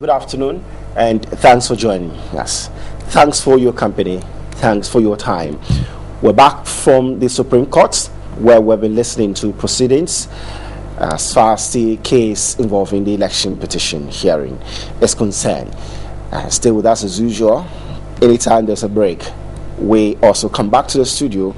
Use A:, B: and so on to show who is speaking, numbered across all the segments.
A: Good afternoon, and thanks for joining us. Thanks for your company. Thanks for your time. We're back from the Supreme Court, where we've been listening to proceedings as far as the case involving the election petition hearing is concerned. Stay with us as usual. Anytime there's a break, we also come back to the studio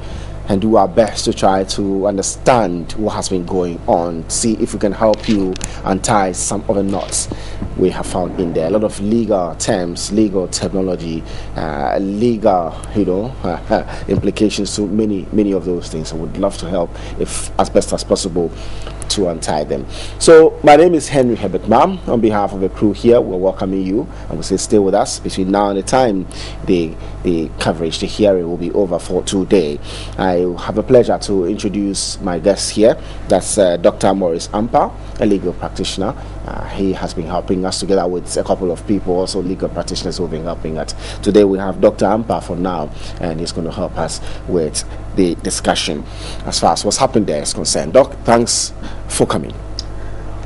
A: and do our best to try to understand what has been going on, see if we can help you untie some of the knots we have found in there. A lot of legal terms, legal terminology, legal, implications to many of those things. I would love to help, if as best as possible, to untie them. So my name is Henry Herbert Mam. On behalf of the crew here, we're welcoming you, and we say stay with us between now and the time the coverage, the hearing will be over for today. I have the pleasure to introduce my guest here. That's Dr. Maurice Ampa, a legal practitioner. He has been helping us together with a couple of people, also legal practitioners who have been helping us. Today we have Dr. Ampa for now, and he's going to help us with the discussion as far as what's happened there is concerned. Doc, thanks for coming.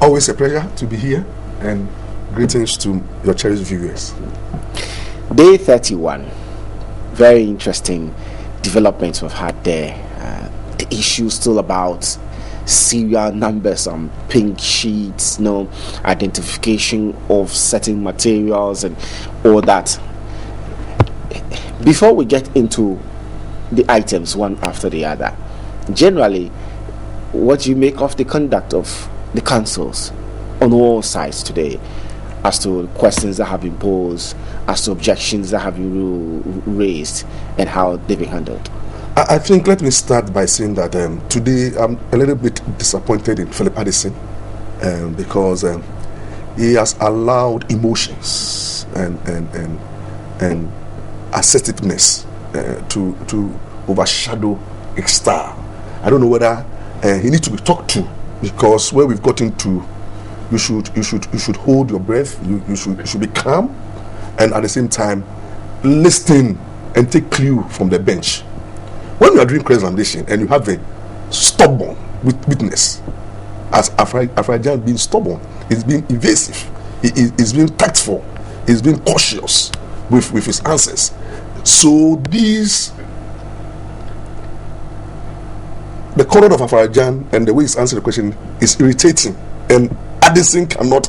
B: Always a pleasure to be here, and greetings to your cherished viewers.
A: Day 31. Very interesting developments we've had there. The issue still about serial numbers on pink sheets, identification of certain materials and all that. Before we get into the items one after the other, generally, what do you make of the conduct of the councils on all sides today, as to questions that have been posed, as to objections that have been raised, and how they've been handled?
B: I think let me start by saying that today I'm a little bit disappointed in Philip Addison because he has allowed emotions and assertiveness to overshadow a star. I don't know whether he needs to be talked to, because where we've gotten to, you should hold your breath. You should be calm, and at the same time listen and take clue from the bench. When you are doing cross-examination and you have a stubborn witness, as Afrajan being stubborn, he's being evasive, he's being tactful, he's being cautious with his answers. So the conduct of Afrajan and the way he's answering the question is irritating, and Addison cannot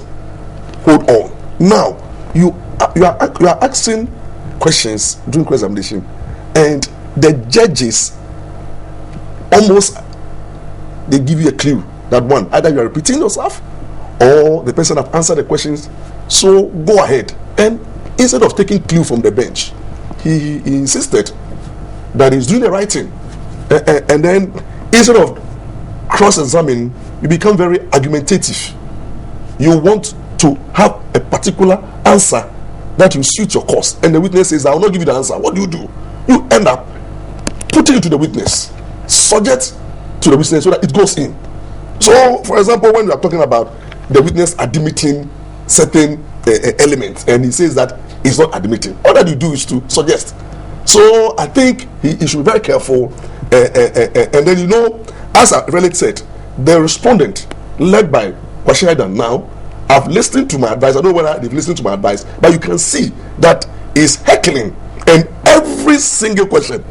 B: hold on. Now you are asking questions during cross-examination, and the judges almost, they give you a clue that one, either you are repeating yourself or the person have answered the questions. So go ahead, and instead of taking clue from the bench, he insisted that he's doing the right thing, and then instead of cross-examining, you become very argumentative. You want to have a particular answer that will suit your cause, and the witness says, I will not give you the answer. What do? You end up putting it to the witness, subject to the witness, so that it goes in. So, for example, when we are talking about the witness admitting certain elements, and he says that he's not admitting, all that you do is to suggest. So, I think he should be very careful. And then, as I really said, the respondent, led by Kwashiadan now, have listened to my advice. I don't know whether they've listened to my advice, but you can see that he's heckling, and every single question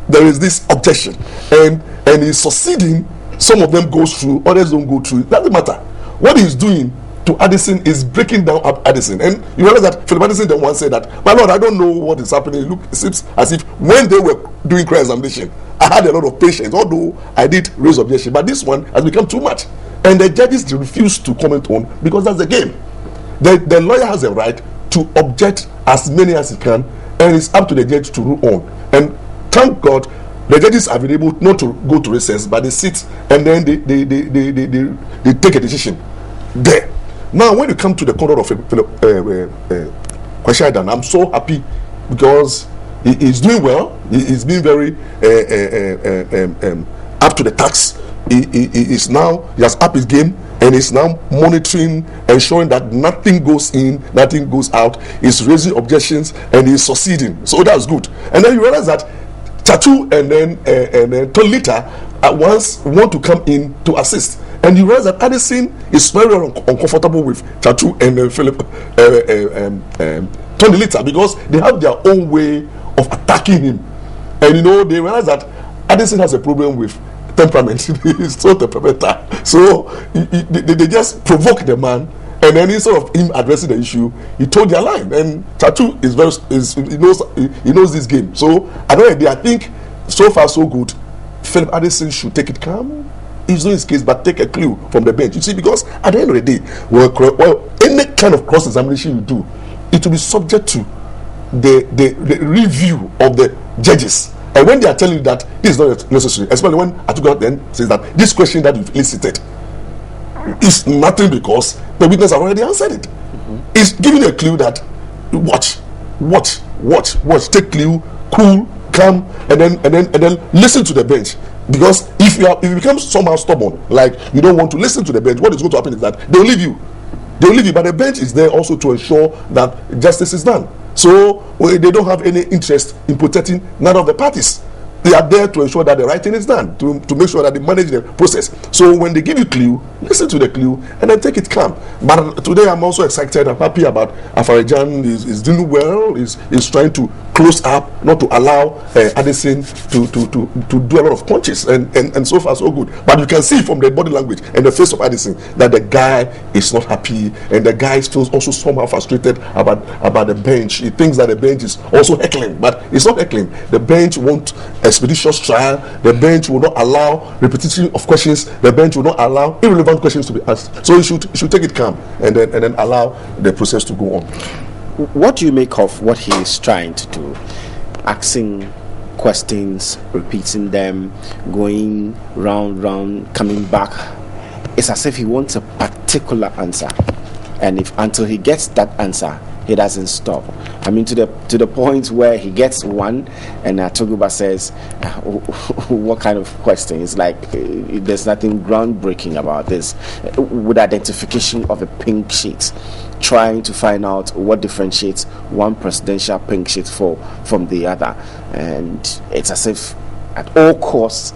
B: there is this objection, and he's succeeding. Some of them go through, others don't go through. It doesn't matter. What he's doing to Addison is breaking down Addison, and you realize that Philip Addison then once said that, my lord, I don't know what is happening. It seems as if when they were doing cross-examination, I had a lot of patience, although I did raise objection, but this one has become too much, and the judges refuse to comment on, because that's the game. The lawyer has a right to object as many as he can, and it's up to the judge to rule on. And thank God the judges have been able not to go to recess, but they sit and then they take a decision there. Now, when you come to the conduct of Kwashiadan, I'm so happy because he is doing well. He's been very up to the task. He has upped his game, and is now monitoring, ensuring that nothing goes in, nothing goes out. He's raising objections, and he's succeeding. So that's good. And then you realize that Chatu and then Tolita at once want to come in to assist. And you realize that Addison is very uncomfortable with Chachu and Philip Tony Litter, because they have their own way of attacking him. And they realize that Addison has a problem with temperament. He's so temperamental. So they just provoke the man, and then instead of him addressing the issue, he told their line. And Chachu he knows this game. So at the end of the day, I think so far so good. Philip Addison should take it calm. He's doing his case, but take a clue from the bench. You see, because at the end of the day, well, any kind of cross-examination you do, it will be subject to the review of the judges. And when they are telling you that this is not necessary, especially when Atuga then says that this question that you've elicited is nothing because the witness have already answered it. It's giving a clue that watch, take clue, cool, calm, and then listen to the bench. Because if you become somehow stubborn, like you don't want to listen to the bench, what is going to happen is that they'll leave you. But the bench is there also to ensure that justice is done. So they don't have any interest in protecting none of the parties. They are there to ensure that the right thing is done, to make sure that they manage the process. So when they give you clue, listen to the clue and then take it calm. But today I'm also excited. I'm happy about Afarajan is doing well. Is trying to close up, not to allow Addison to do a lot of punches, and so far so good. But you can see from the body language and the face of Addison that the guy is not happy, and the guy is still also somehow frustrated about the bench. He thinks that the bench is also heckling, but it's not heckling. The bench won't expeditious trial. The bench will not allow repetition of questions. The bench will not allow irrelevant questions to be asked. So you should take it calm and then allow the process to go on.
A: What do you make of what he is trying to do? Asking questions, repeating them, going round, coming back. It's as if he wants a particular answer, and until he gets that answer, he doesn't stop. I mean, to the point where he gets one, and Toguba says, "What kind of question?" It's like there's nothing groundbreaking about this. With identification of a pink sheet, trying to find out what differentiates one presidential pink sheet from the other, and it's as if at all costs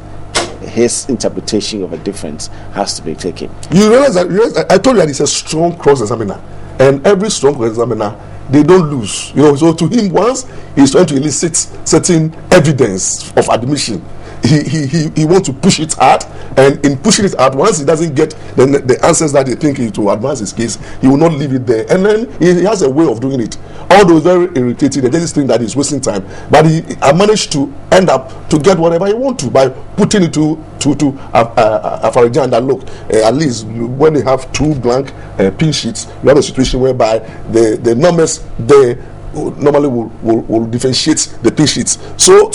A: his interpretation of a difference has to be taken.
B: You realize that I told you that he's a strong cross-examiner, and every strong cross-examiner, they don't lose. So to him, once he's trying to elicit certain evidence of admission, he wants to push it hard, and in pushing it hard, once he doesn't get the answers that they think to advance his case, he will not leave it there. And then he has a way of doing it. Although very irritating, they just think that he's wasting time, but I managed to end up to get whatever he want to by putting it to Afarajan that look, at least when they have two blank pin sheets, you have a situation whereby the numbers there normally will differentiate the pin sheets. So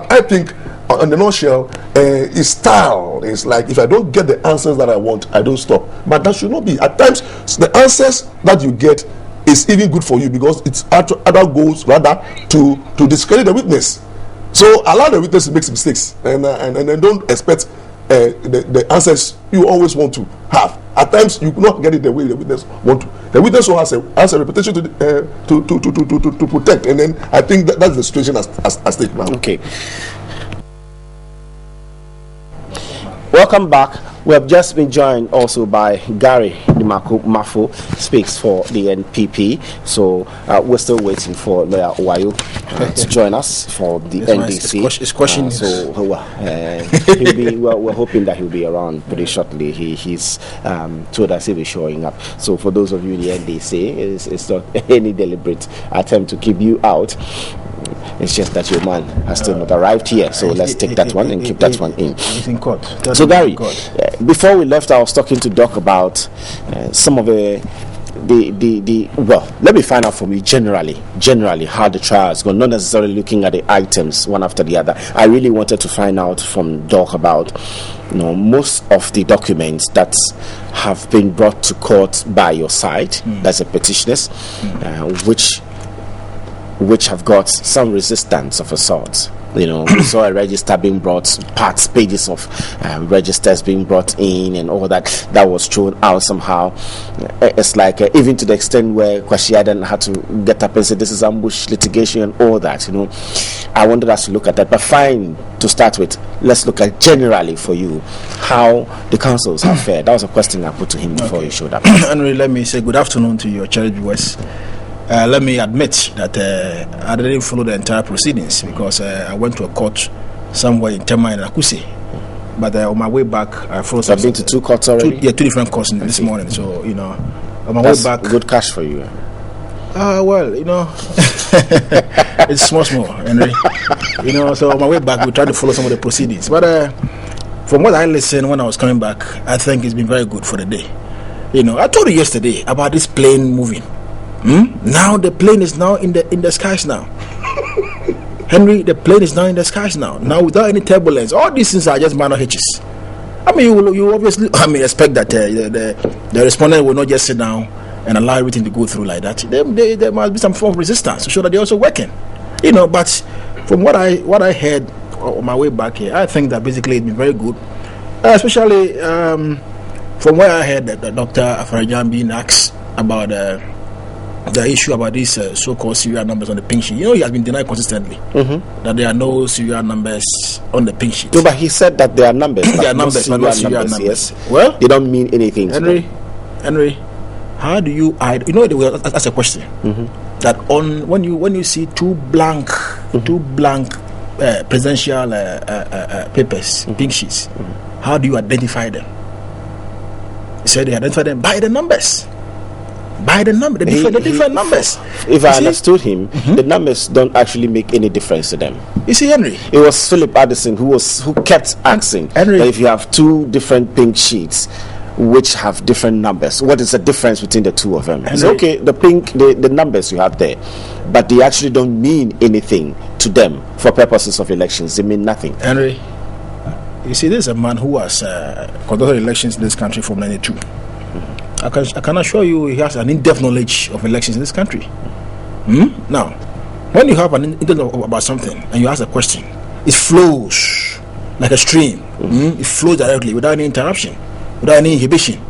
B: I think, in the nutshell, his style is like, if I don't get the answers that I want, I don't stop. But that should not be. At times, the answers that you get is even good for you, because it's other goals rather to discredit the witness. So allow the witness to make mistakes, and don't expect the answers you always want to have. At times you cannot get it the way the witness want to. The witness has a reputation to protect, and then I think that's the situation as stake now.
A: Okay. Welcome back. We have just been joined also by Gary Mafo, speaks for the NPP. So we're still waiting for Lawyer Wayo to join us for the NDC.
C: It's question.
A: We're hoping that he'll be around pretty shortly. He's told us he'll be showing up. So for those of you in the NDC, it's not any deliberate attempt to keep you out. It's just that your man has still not arrived here, so let's take that one and keep that one in.
C: He's in court.
A: So Gary, before we left, I was talking to Doc about some of the well, let me find out from you generally how the trial is going, not necessarily looking at the items one after the other. I really wanted to find out from Doc about most of the documents that have been brought to court by your side, that's a petitioners, which have got some resistance of a sort. We saw a register being brought, pages of registers being brought in, and all that was thrown out somehow. It's like even to the extent where Kwasi Adan had to get up and say this is ambush litigation and all that. I wanted us to look at that. But fine, to start with, let's look at generally for you how the councils have fared. That was a question I put to him before he showed up.
C: Henry, let me say good afternoon to your cherished viewers. Let me admit that I didn't follow the entire proceedings because I went to a court somewhere in Tema and Akuse. But on my way back, I followed.
A: So I've been to 2 courts already?
C: Two different courts this morning. So, on my
A: That's
C: way back.
A: Good cash for you.
C: Well, it's small, Henry. So on my way back, we tried to follow some of the proceedings. But from what I listened when I was coming back, I think it's been very good for the day. I told you yesterday about this plane moving. Now the plane is now in the skies now. Henry, the plane is now in the skies now. Now without any turbulence. All these things are just minor hitches. I mean, you obviously, expect that the respondent will not just sit down and allow everything to go through like that. There must be some form of resistance to show that they're also working. But from what I heard on my way back here, I think that basically it's been very good. Especially from where I heard that Dr. Afarajan being asked about the issue about these so-called serial numbers on the pink sheet. He has been denied consistently that there are no serial numbers on the pink sheet.
A: No, but he said that there are numbers.
C: There are numbers, but not serial numbers.
A: Yes.
C: Well,
A: they don't mean anything.
C: Henry, how do you hide? That's a question. That when you see two blank presidential papers, pink sheets, how do you identify them? He said they identify them by the numbers. By the number, the different numbers.
A: If I understood him, the numbers don't actually make any difference to them.
C: You see, Henry,
A: it was Philip Addison who kept asking
C: Henry,
A: that if you have 2 different pink sheets which have different numbers, what is the difference between the 2 of them? It's okay, the numbers you have there, but they actually don't mean anything to them for purposes of elections. They mean nothing.
C: Henry, you see, there's a man who has conducted elections in this country from 92. I can assure you he has an in-depth knowledge of elections in this country. Now, when you have an in-depth about something and you ask a question, it flows like a stream. It flows directly without any interruption, without any inhibition.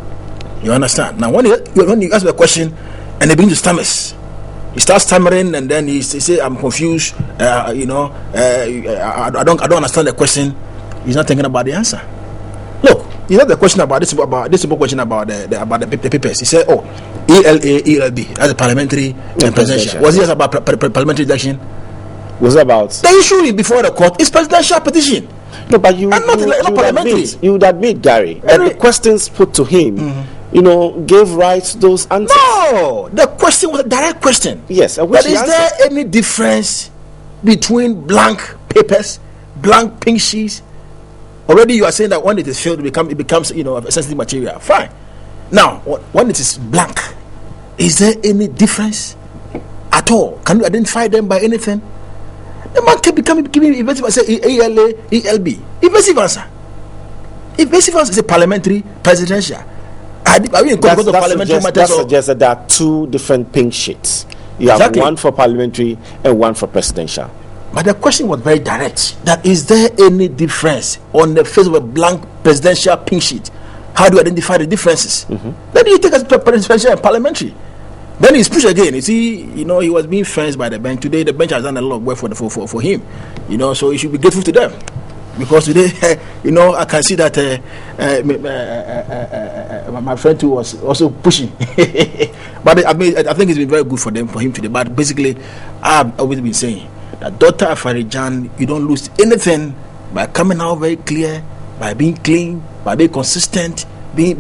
C: You understand? Now, when you ask a question and they begin to stammer, he starts stammering and then he say, "I'm confused. I don't understand the question." He's not thinking about the answer. Look. You know the question about this simple question about the papers. He said, "Oh, ELA, ELB, that's a parliamentary and presidential." Was it just about parliamentary election?
A: Was it about
C: the issue before the court is presidential petition?
A: No, but you not
C: parliamentary.
A: You would admit, Gary, that the questions put to him, gave rise to those answers.
C: No, the question was a direct question.
A: Yes,
C: but is there any difference between blank papers, blank pink sheets? Already you are saying that when it is filled, it becomes a sensitive material. Fine. Now, when it is blank, is there any difference at all? Can you identify them by anything? The man can giving evasive answer. Say ELA, ELB. Evasive answer. Evasive answer is a parliamentary, presidential.
A: That suggests that there are 2 different pink sheets. You have one for parliamentary and one for presidential.
C: But the question was very direct. That is there any difference on the face of a blank presidential pink sheet? How do you identify the differences? Then you take as presidential and parliamentary. Then he's pushed again. You see, he was being fenced by the bench. Today the bench has done a lot of work for him. So he should be grateful to them. Because today, I can see that my friend too was also pushing. But I think it's been very good for him today. But basically, I've always been saying that Dr. Afarajan, you don't lose anything by coming out very clear, by being clean, by being consistent, being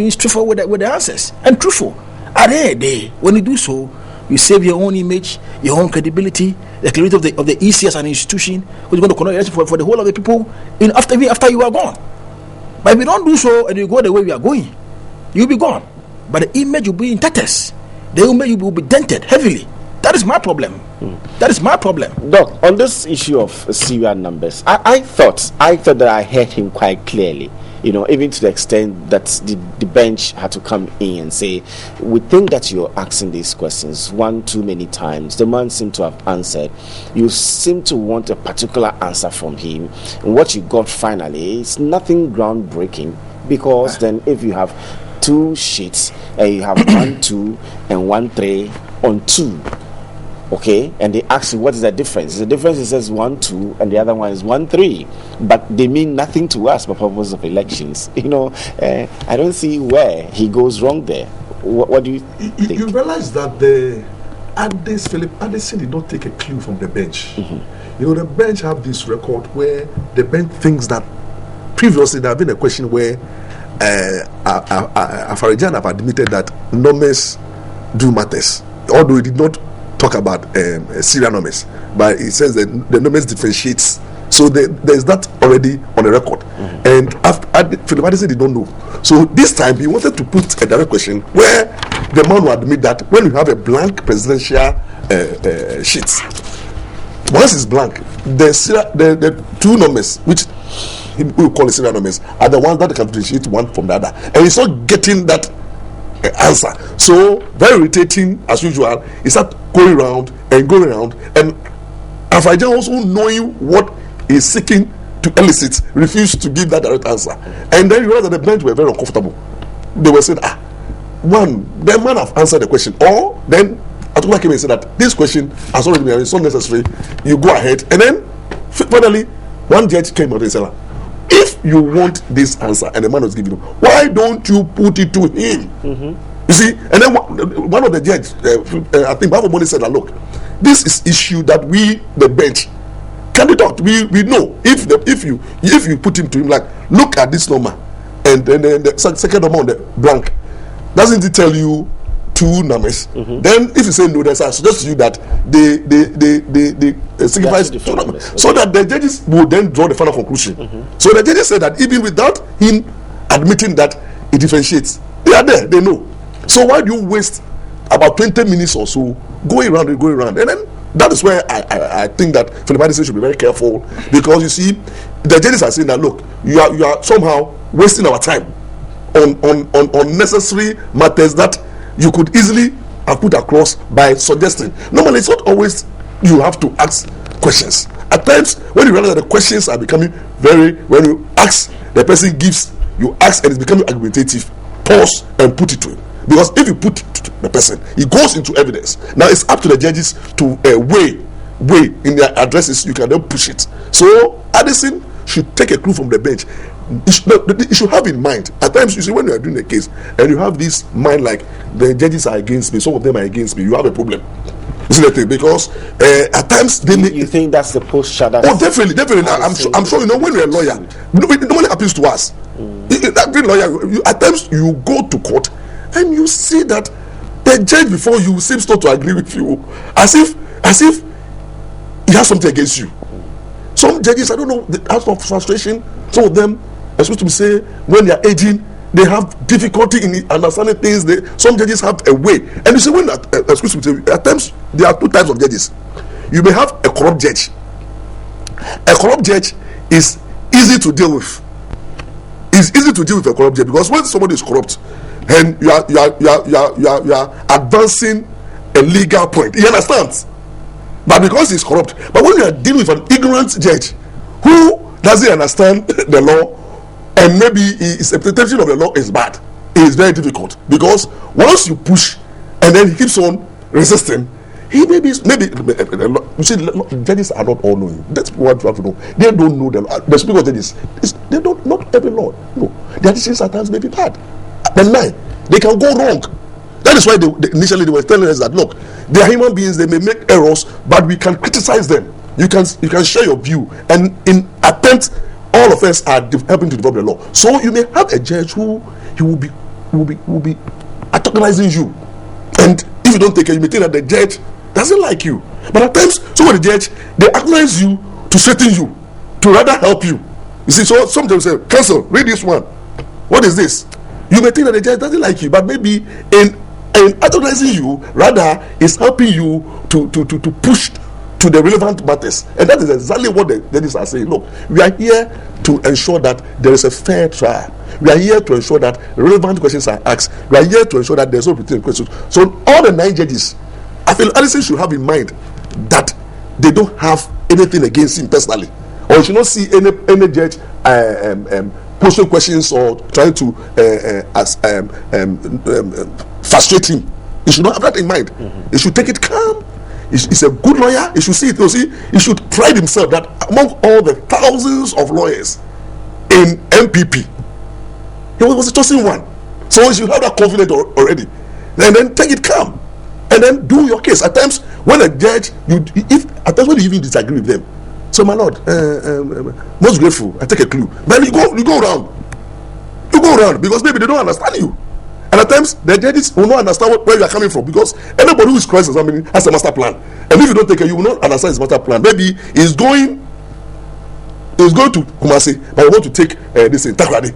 C: straightforward with the answers and truthful. At the end of the day, when you do so, you save your own image, your own credibility, the credibility of the EC as an institution, which is going to conduct election for the whole of the people, after you are gone. But if you don't do so and you go the way we are going, you'll be gone. But the image will be in tatters. The image will be dented heavily. That is my problem. That is my problem.
A: Doc, on this issue of serial numbers, I thought that I heard him quite clearly. Even to the extent that the bench had to come in and say, we think that you're asking these questions one too many times. The man seemed to have answered. You seem to want a particular answer from him. And what you got finally is nothing groundbreaking, because then if you have 2 sheets and you have 1 2 and 1 3 on 2, Okay, and they ask you what is the difference. The difference is says 1-2 and the other one is 1-3, but they mean nothing to us for purpose of elections. I don't see where he goes wrong there. What do you think?
B: You realize that Philip Addison did not take a clue from the bench. The bench have this record where the bench thinks that previously there have been a question where Afarajan have admitted that numbers do matters, although he did not talk about serial numbers, but he says that the numbers differentiates. So there's that already on the record. And Philip Addison did not know. So this time he wanted to put a direct question where the man will admit that when you have a blank presidential sheet, once it's blank, the two numbers, which we will call serial numbers, are the ones that can differentiate one from the other. And he's not getting that answer. So very irritating as usual. He started going around, and Afarajan, also knowing what he's seeking to elicit, refused to give that direct answer. And then you realize that the bench were very uncomfortable. They were saying, the man have answered the question, or then Atukula came and said that this question has already been, it's not necessary, you go ahead. And then finally one judge came out and said, if you want this answer, and the man was giving him, why don't you put it to him? You see, and then one of the judges, I think Baba Moni said that, look, this is issue that we, the bench, can we talk? We know if you put him to him, like, look at this number, and then the second number on the blank, doesn't it tell you two numbers? Then if you say no, then I suggest to you that they signifies two numbers, so that the judges will then draw the final conclusion. So the judges said that even without him admitting that it differentiates, they are there, they know. So why do you waste about 20 minutes or so going around? And then that is where I think that Philip Addison should be very careful, because you see the judges are saying that, look, you are somehow wasting our time on unnecessary matters that you could easily have put across by suggesting. Normally it's not always you have to ask questions. At times when you realize that the questions are becoming when you ask, the person gives, you ask and it's becoming argumentative, pause and put it to him. Because if you put it to the person, he goes into evidence. Now it's up to the judges to weigh in their addresses. You can then push it. So Addison should take a clue from the bench. You should have in mind, at times you see when you are doing a case and you have this mind like the judges are against me, some of them are against me, you have a problem. Isn't that thing? Because at times they make. You
A: think that's the post-shadow?
B: Oh, definitely. I'm sure when you're a lawyer, it normally happens to us. That being lawyer, at times you go to court and you see that the judge before you seems not to agree with you, as if he has something against you. Some judges, I don't know, out of frustration, some of them are supposed to be say when they are aging, they have difficulty in understanding things. Some judges have a way, and you see when at times there are two types of judges. You may have a corrupt judge. A corrupt judge is easy to deal with. It's easy to deal with a corrupt judge, because when somebody is corrupt and you are advancing a legal point, he understands. But because he's corrupt, but when you are dealing with an ignorant judge who doesn't understand the law, and maybe his interpretation of the law is bad, it is very difficult, because once you push and then he keeps on resisting, he maybe you see, judges are not all knowing. That's what you have to know. They don't know the law. The speaker of judges, they don't, not every law. No, their decisions at times may be bad. Then they can go wrong. That is why initially they were telling us that, look, they are human beings, they may make errors, but we can criticize them. You can share your view, and in attempt, all of us are helping to develop the law. So you may have a judge who he will be antagonizing you, and if you don't take care, you may think that the judge doesn't like you. But at times, some of the judge, they antagonize you to straighten you, to rather help you. You see, so sometimes say, counsel, read this one. What is this? You may think that the judge doesn't like you, but maybe in antagonizing you, rather is helping you to push to the relevant matters. And that is exactly what the judges are saying. Look, we are here to ensure that there is a fair trial. We are here to ensure that relevant questions are asked. We are here to ensure that there is no repeating questions. So all the 9 judges, I feel Addison should have in mind that they don't have anything against him personally, or you should not see any judge posting questions or trying to frustrate him. You should not have that in mind. You should take it calm. He's a good lawyer. He should see it. You see, he should pride himself that among all the thousands of lawyers in MPP, he was the chosen one. So you should have that confidence already. And then take it calm, and then do your case. At times, when a judge, at times when you even disagree with them, so my lord, most grateful. I take a clue. Then you go around. You go around because maybe they don't understand you. And at times, the judges will not understand where you are coming from, because anybody who is cross-examining has a master plan. And if you don't take it, you will not understand his master plan. Maybe he's going to Kumasi, but you want to take this in Takrady.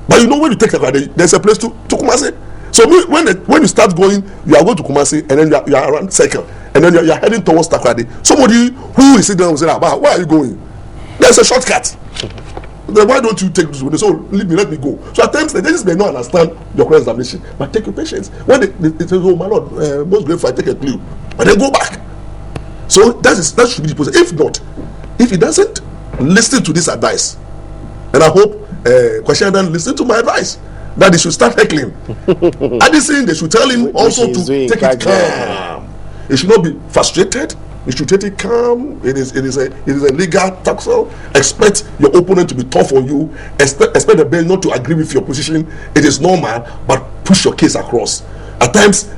B: But you know, when you take Takrady, there's a place to Kumasi. So when you start going, you are going to Kumasi, and then you are around circle, and then you are heading towards Takrady. Somebody who is sitting there will say, where are you going? There's a shortcut. Then why don't you take this one? So leave me, let me go. So at times the judges may not understand your cross-examination, but take your patience. When they say, oh my lord, most grateful, I take a clue, but then go back. So that should be the process. If not, if he doesn't listen to this advice, and I hope Kwasi Adan listen to my advice, that they should start heckling. Addison, they should tell him also to take it calm. He should not be frustrated. You should take it calm. It is a legal tussle. Expect your opponent to be tough on you. Expect the bench not to agree with your position. It is normal, but push your case across. At times,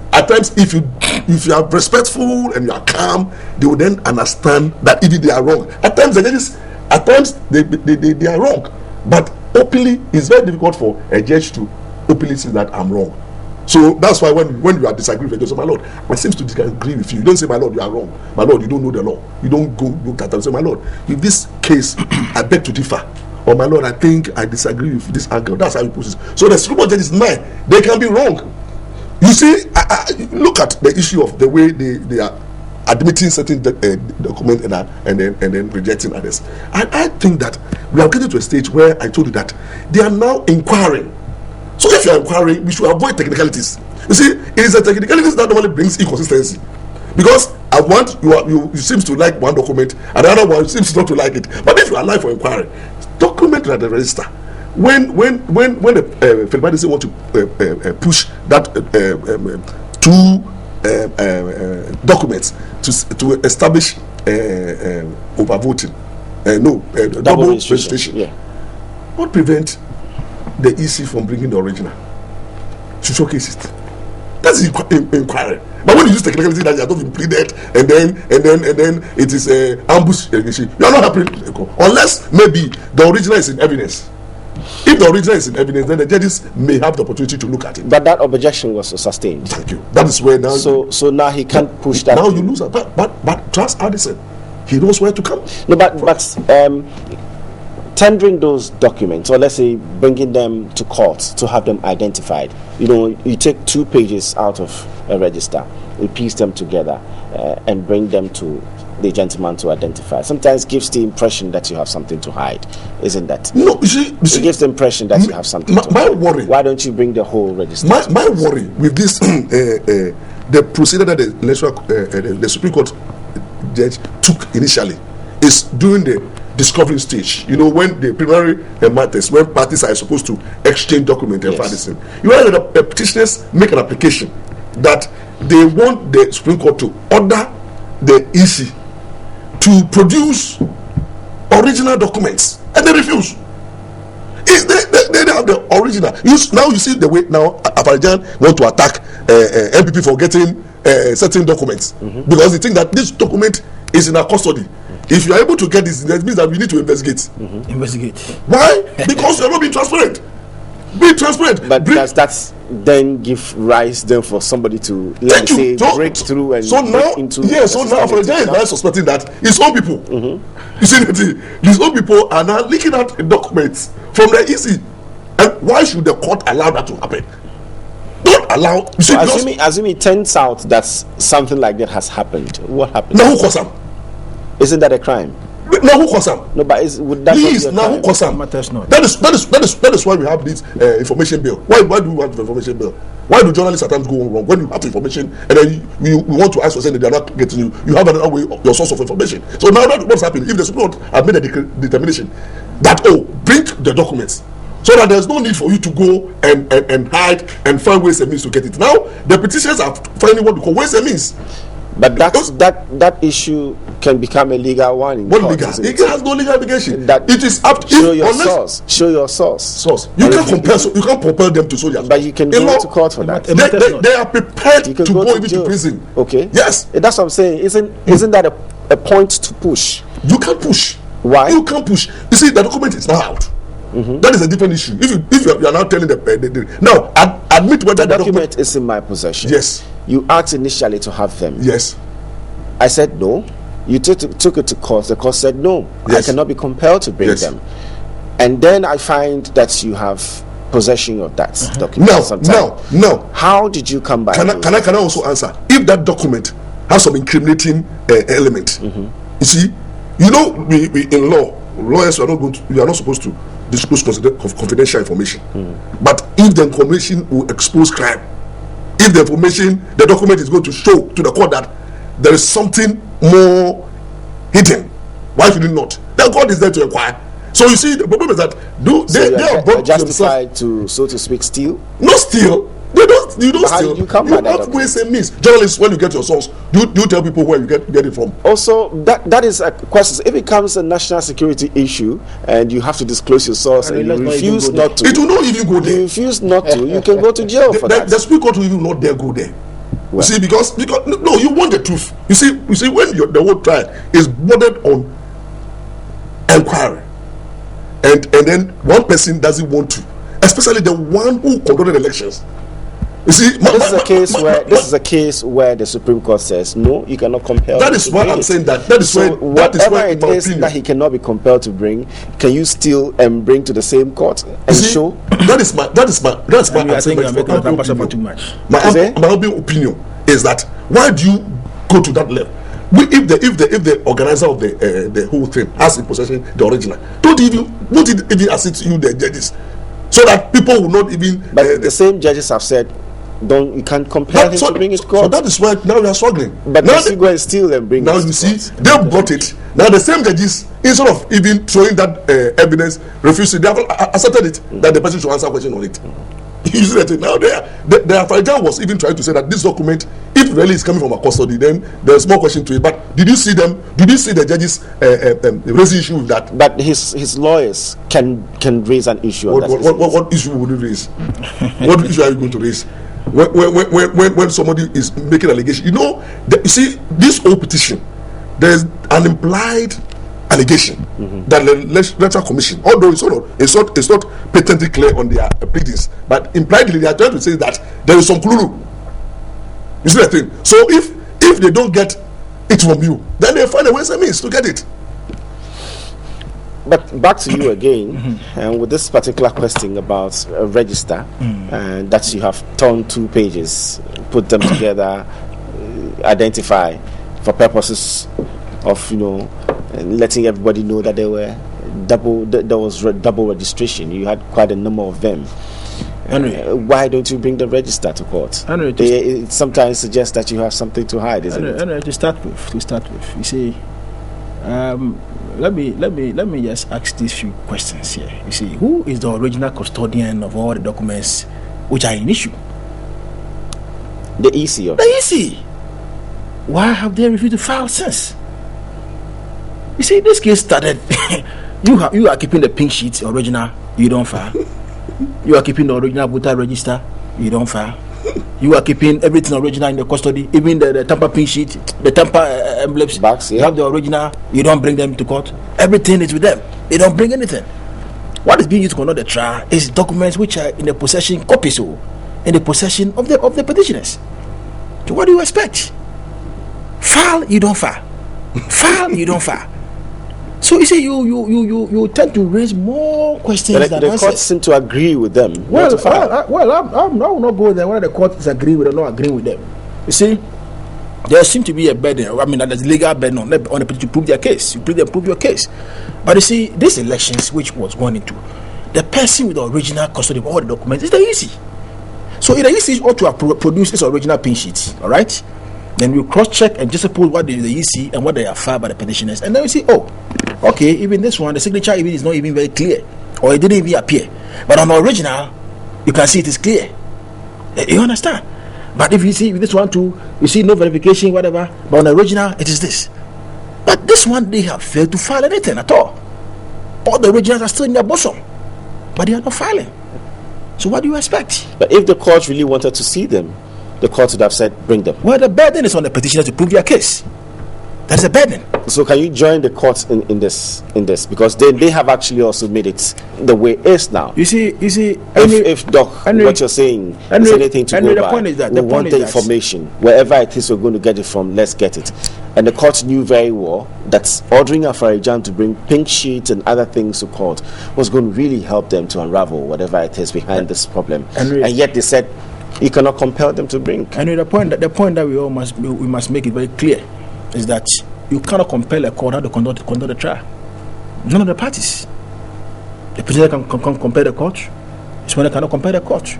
B: if you are respectful and you are calm, they will then understand that even they are wrong. At times they are wrong, but openly it's very difficult for a judge to openly say that I'm wrong. So that's why when you are disagreeing with you, say, my lord, I seem to disagree with you. You don't say, my lord, you are wrong. My lord, you don't know the law. You don't go look at and say, my lord, with this case, I beg to differ. Or my lord, I think I disagree with this angle. That's how you put it. So the Supreme Court judges, they can be wrong. You see, look at the issue of the way they are admitting certain documents and then rejecting others. And I think that we are getting to a stage where I told you that they are now inquiring. So if you are inquiring, we should avoid technicalities. You see, it is a technicalities that normally brings inconsistency. Because at one, you seems to like one document, and the other one seems not to like it. But if you are alive for inquiry, document at the register. When the Federal Agency want to push that two documents to establish overvoting, double registration, what prevent the EC from bringing the original to showcase it? That's inquiry. But when you use technicality that you have not been pleaded, and then it is ambush, you are not happy unless maybe the original is in evidence. If the original is in evidence, then the judges may have the opportunity to look at it.
A: But that objection was sustained.
B: Thank you. That is where now.
A: So now he can't push that.
B: Now you lose it. But trust Addison, he knows where to come.
A: No, but tendering those documents, or let's say bringing them to court to have them identified. You take 2 pages out of a register, you piece them together, and bring them to the gentleman to identify. Sometimes gives the impression that you have something to hide, isn't that?
B: No, you see,
A: it gives the impression that you have something to hide.
B: Worry.
A: Why don't you bring the whole register?
B: My worry with this, the procedure that the Supreme Court judge took initially is during the discovery stage. When the preliminary matters, when parties are supposed to exchange documents and find. You know, the petitioners make an application that they want the Supreme Court to order the EC to produce original documents, and they refuse. They have the original. Now you see the way now Afarijan want to attack MPP for getting certain documents, because they think that this document is in our custody. If you are able to get this, that means that we need to investigate.
C: Investigate.
B: Why? Because you are not being transparent. Be transparent.
A: But that's then give rise then for somebody to break through and break into.
B: So now for the guy is now suspecting that his own people. You see his own people are now leaking out documents from the EC. And why should the court allow that to happen? Don't allow. You see,
A: assuming it turns out that something like that has happened, what happens?
B: Now who cause him?
A: Isn't that a crime?
B: Now who cause him?
A: No, but would that
B: please, now who cause him? That is why we have this information bill. Why do we have the information bill? Why do journalists at times go wrong when you have the information and then we want to ask for something they are not getting you? You have another way, your source of information. So now that what's happening? If the Supreme Court have made a determination that bring the documents, so that there's no need for you to go and hide and find ways and means to get it. Now the petitioners are finding what we call ways and means.
A: But that issue can become a legal one. In
B: What
A: court,
B: legal?
A: isn't
B: It has no legal obligation.
A: That
B: It is up to
A: show your source. Show your source.
B: Source. You can't compel. You can't compel them to show their source.
A: But you can go to court for that.
B: They are prepared to go even to prison.
A: Okay.
B: Yes.
A: That's what I'm saying. Isn't that a point to push?
B: You can't push.
A: Why?
B: You can't push. You see, the document is now out. That is a different issue. If you are now telling now admit whether
A: the document is in my possession.
B: Yes.
A: You asked initially to have them.
B: Yes.
A: I said no. You took it to court. The court said no.
B: Yes.
A: I cannot be compelled to bring them. And then I find that you have possession of that document.
B: Now,
A: how did you come by?
B: Can I also answer? If that document has some incriminating element, you see, we in lawyers are not supposed to disclose confidential information. But if the information will expose crime, if the document is going to show to the court that there is something more hidden, why should it not? The court is there to inquire. So you see, the problem is that they are brought
A: justified to, so to speak, steal?
B: Not steal. You don't
A: How
B: steal.
A: did you come by that?
B: Ways and means. Journalists, when you get your source, you tell people where you get it from.
A: Also, that is a question. If it becomes a national security issue and you have to disclose your source and you refuse not to,
B: it will not even go there.
A: You refuse not to, you can go to jail for that.
B: The Supreme Court will even not dare go there. Well, you see, because no, you want the truth. You see when the whole trial is bordered on inquiry, and then one person doesn't want to, especially the one who conducted elections. You see,
A: this is a case where the Supreme Court says no, you cannot compel.
B: That is why I'm saying that.
A: Whatever it is that he cannot be compelled to bring, can you still bring to the same court and show?
B: That is my own opinion is that why do you go to that level? If the organizer of the whole thing has in possession the original, don't even assist you the judges, so that people will not even.
A: But the same judges have said, you can't compel him to bring it to court.
B: So that is why now we are struggling.
A: But now they go and steal and bring.
B: Now you see, they brought it. Now the same judges, instead of even throwing that evidence, refused it. They have accepted it that the person should answer a question on it. You see that now the Afghan was even trying to say that this document, if really is coming from a custody, then there's more question to it. But did you see them? Did you see the judges raise the issue with that?
A: But his lawyers can raise an issue.
B: What issue would you raise? What issue are you going to raise? When somebody is making allegation, you see this whole petition, there's an implied allegation that the electoral commission, although it's not patently clear on their pleadings, but impliedly they are trying to say that there is some clue. You see the thing? So if they don't get it from you, then they find a ways and means to get it.
A: But back to you again, and with this particular question about a register, and that you have torn 2 pages, put them together, identify for purposes of letting everybody know that there was double registration. You had quite a number of them. Why don't you bring the register to court? It sometimes suggests that you have something to hide, isn't it?
C: To start with, you see. Let me just ask these few questions here. You see, who is the original custodian of all the documents which are in issue?
A: The EC.
C: The EC. Why have they refused to file since? You see, this case started. You are keeping the pink sheet original. You don't file. You are keeping the original voter register. You don't file. You are keeping everything original in the custody, even the tamper pink sheet, the tamper emblems.
A: Box, yeah.
C: You have the original. You don't bring them to court. Everything is with them. They don't bring anything. What is being used to conduct the trial is documents which are in the possession, copies, in the possession of the petitioners. So what do you expect? File, you don't file. File, you don't file. So you see, you tend to raise more questions than answers.
A: The courts seem to agree with them.
C: I will not go there whether the court is agreeing with or not agreeing with them. You see, there seems to be a burden. I mean, there's a legal burden on the people to prove their case. You prove your case. But you see, these elections which was gone into, the person with the original custody of all the documents is the EC. So the EC ought to have produced its original pin sheet. All right. Then we cross-check and just suppose what the EC and what they are filed by the petitioners, and then we see, okay, even this one, the signature even is not even very clear, or it didn't even appear. But on the original, you can see it is clear. You understand? But if you see this one too, you see no verification, whatever. But on the original, it is this. But this one, they have failed to file anything at all. All the originals are still in their bosom, but they are not filing. So what do you expect?
A: But if the court really wanted to see them, the court would have said, bring them.
C: Well, the burden is on the petitioner to prove their case. That's a burden.
A: So can you join the court in this? Because they have actually also made it the way it is now.
C: You see,
A: if Doc, what you're saying is anything to go by,
C: the point is that
A: we want the information. Wherever it is we're going to get it from, let's get it. And the court knew very well that ordering Afarajan to bring pink sheets and other things to court was going to really help them to unravel whatever it is behind this problem. And yet they said you cannot compel them to bring.
C: And the point that we must make it very clear is that you cannot compel a court to conduct the trial. None of the parties. The petitioner can compel the court. This one cannot compel the court.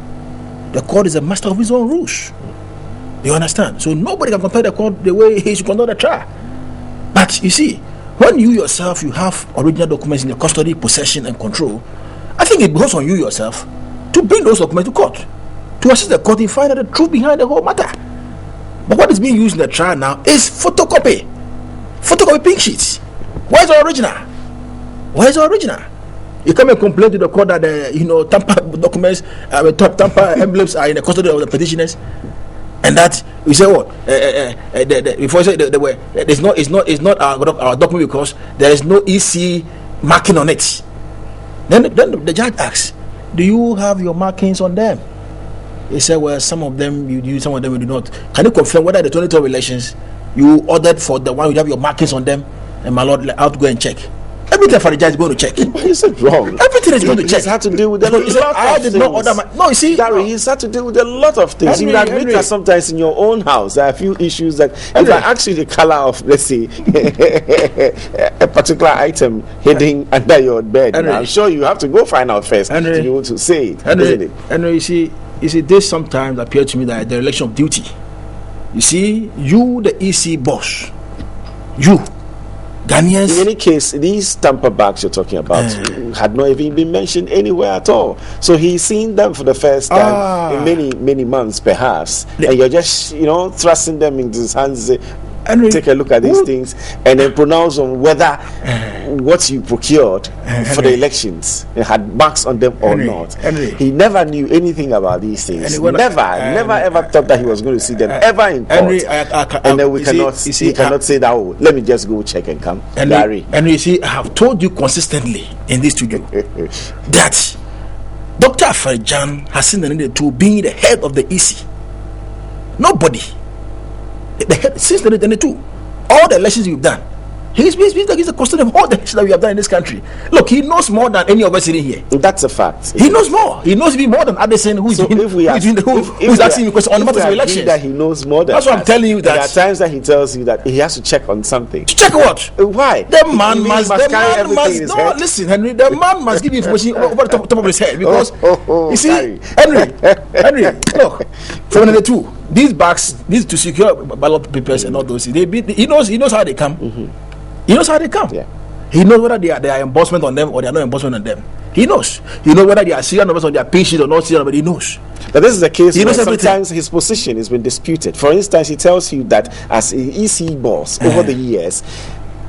C: The court is a master of his own rules. You understand? So nobody can compel the court the way he should conduct the trial. But you see, when you yourself you have original documents in your custody, possession, and control, I think it goes on you yourself to bring those documents to court, to assist the court in finding the truth behind the whole matter. But what is being used in the trial now is photocopy pink sheets. Where's the original? You come and complain to the court that tamper documents, tamper emblems are in the custody of the petitioners, and that we say what? Before you say it's not our document because there is no EC marking on it. Then the judge asks, do you have your markings on them? He said, well, some of them you do, some of them you do not. Can you confirm whether the 2012 elections you ordered for the one you have your markings on them? And my lord, I'll to go and check. Everything for the judge is going to check.
A: But he said wrong.
C: Everything is going to check.
A: He's had to deal with a lot of things.
C: I did not order my... No, you see...
A: Gary, he's had to deal with a lot of things. You admit that sometimes in your own house there are a few issues that... If I ask you the color of, let's say, a particular item hidden under your bed, I'm sure you have to go find out first to be able to say it, isn't it?
C: And you see, this sometimes appears to me that the election of duty. You see, you, the EC boss, you, Ghanaians.
A: In any case, these tamper bags you're talking about had not even been mentioned anywhere at all. So he's seen them for the first time in many months, perhaps. And you're just, thrusting them into his hands. Take a look at these things and then pronounce on whether what you procured for the elections had marks on them or not. He never knew anything about these things. Never ever thought that he was going to see them ever in court. And then he cannot say that, oh, let me just go check and come. Gary.
C: And you see, I have told you consistently in this studio that Dr. Afarajan has seen the need to be the head of the EC. Nobody. Since 2022, all the elections we've done, he's the custodian of all the elections that we have done in this country. Look, he knows more than any of us sitting here.
A: That's a fact.
C: He knows more. He knows even more than Addison, who's asking me questions on the matters of elections.
A: That he knows more than
C: that's what I'm telling you. That
A: there are times that he tells you that he has to check on something.
C: To check what?
A: Why?
C: The man must listen, Henry. The man must give information over the top of his head because you see, Henry, look, 702. These bags, to secure ballot papers and all those things, he knows how they come. He knows how they come.
A: Yeah.
C: He knows whether they are embossment on them or they are not embossment on them. He knows. He knows whether they are serial numbers on their pin sheet or not serial numbers. He knows.
A: But this is the case where sometimes his position has been disputed. For instance, he tells you that as an EC boss over the years,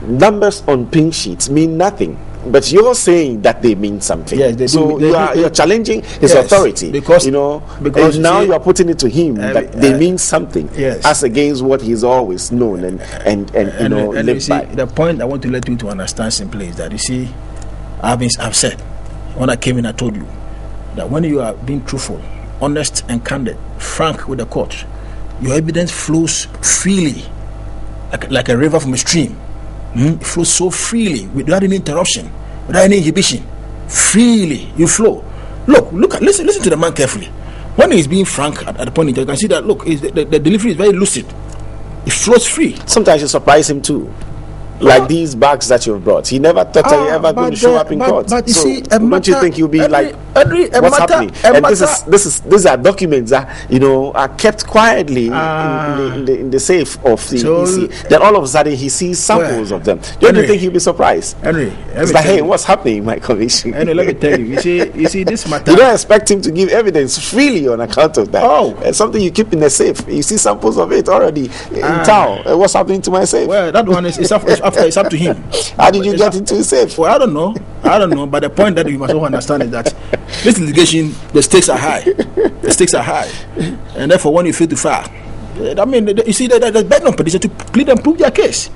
A: numbers on pin sheets mean nothing. But you're saying that they mean something.
C: Yes, they
A: so
C: do.
A: You're challenging his authority
C: because
A: now you are putting it to him that they mean something as against what he's always known and lived by.
C: The point I want to let you to understand simply is that you see, I've said when I came in, I told you that when you are being truthful, honest, and candid, frank with the court, your evidence flows freely, like a river from a stream. It flows so freely without any interruption, without any inhibition. Freely you flow. Listen to the man carefully. When he's being frank at the point in time, you can see that the delivery is very lucid. It flows free.
A: Sometimes you surprise him too. like these bags that you've brought. He never thought that he ever going to show up in court.
C: But you
A: so
C: see,
A: don't you think he'll be what's happening? And these are documents that are kept quietly in the safe of the EC. Then all of a sudden he sees samples of them. Don't you think he'll be surprised?
C: Henry,
A: it's like, hey, what's happening in my commission?
C: Henry, let me tell you. You see this matter.
A: You don't expect him to give evidence freely on account of that. It's something you keep in the safe. You see samples of it already in town. What's happening to my safe?
C: Well, that one is it's up to him.
A: How did you get into the safe?
C: Well, I don't know. But the point that you must all understand is that this litigation, the stakes are high. And therefore, when you fail to file, I mean, you see, there's burden on petition to plead and prove their case.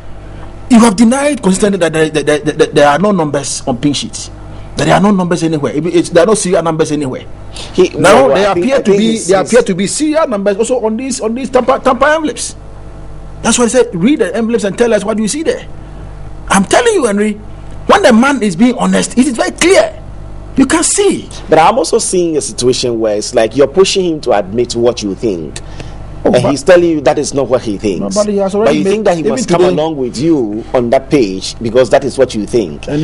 C: You have denied consistently that there are no numbers on pink sheets. That there are no numbers anywhere. There are no serial numbers anywhere. There appear to be serial numbers also on these tamper envelopes. That's why I said, read the envelopes and tell us what you see there. I'm telling you, Henry, when the man is being honest, it is very clear. You can see.
A: But I'm also seeing a situation where it's like you're pushing him to admit what you think. And he's telling you that is not what he thinks. But you think that he must come along with you on that page because that is what you think. And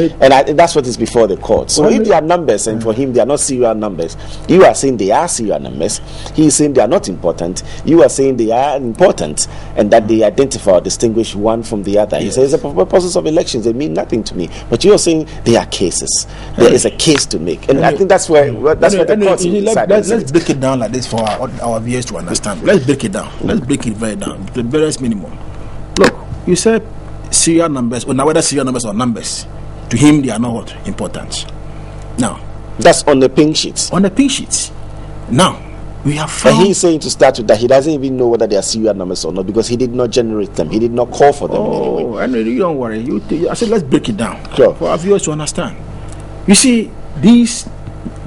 A: that's what is before the court. So if they are numbers and for him they are not serial numbers, you are saying they are serial numbers. He is saying they are not important. You are saying they are important and that they identify or distinguish one from the other. He says the purposes of elections, they mean nothing to me. But you are saying they are cases. There is a case to make. And I think that's where the court is.
C: Let's break it down like this for our viewers to understand. Let's break it down. Let's break it very down to the barest minimum. Look, you said serial numbers, or now whether serial numbers or numbers, to him they are not important. Now,
A: that's on the pink sheets.
C: On the pink sheets. Now, we have found.
A: And he's saying to start with that he doesn't even know whether they are serial numbers or not because he did not generate them. He did not call for them.
C: Anyway, you don't worry. I said let's break it down
A: for
C: our viewers to understand. You see, these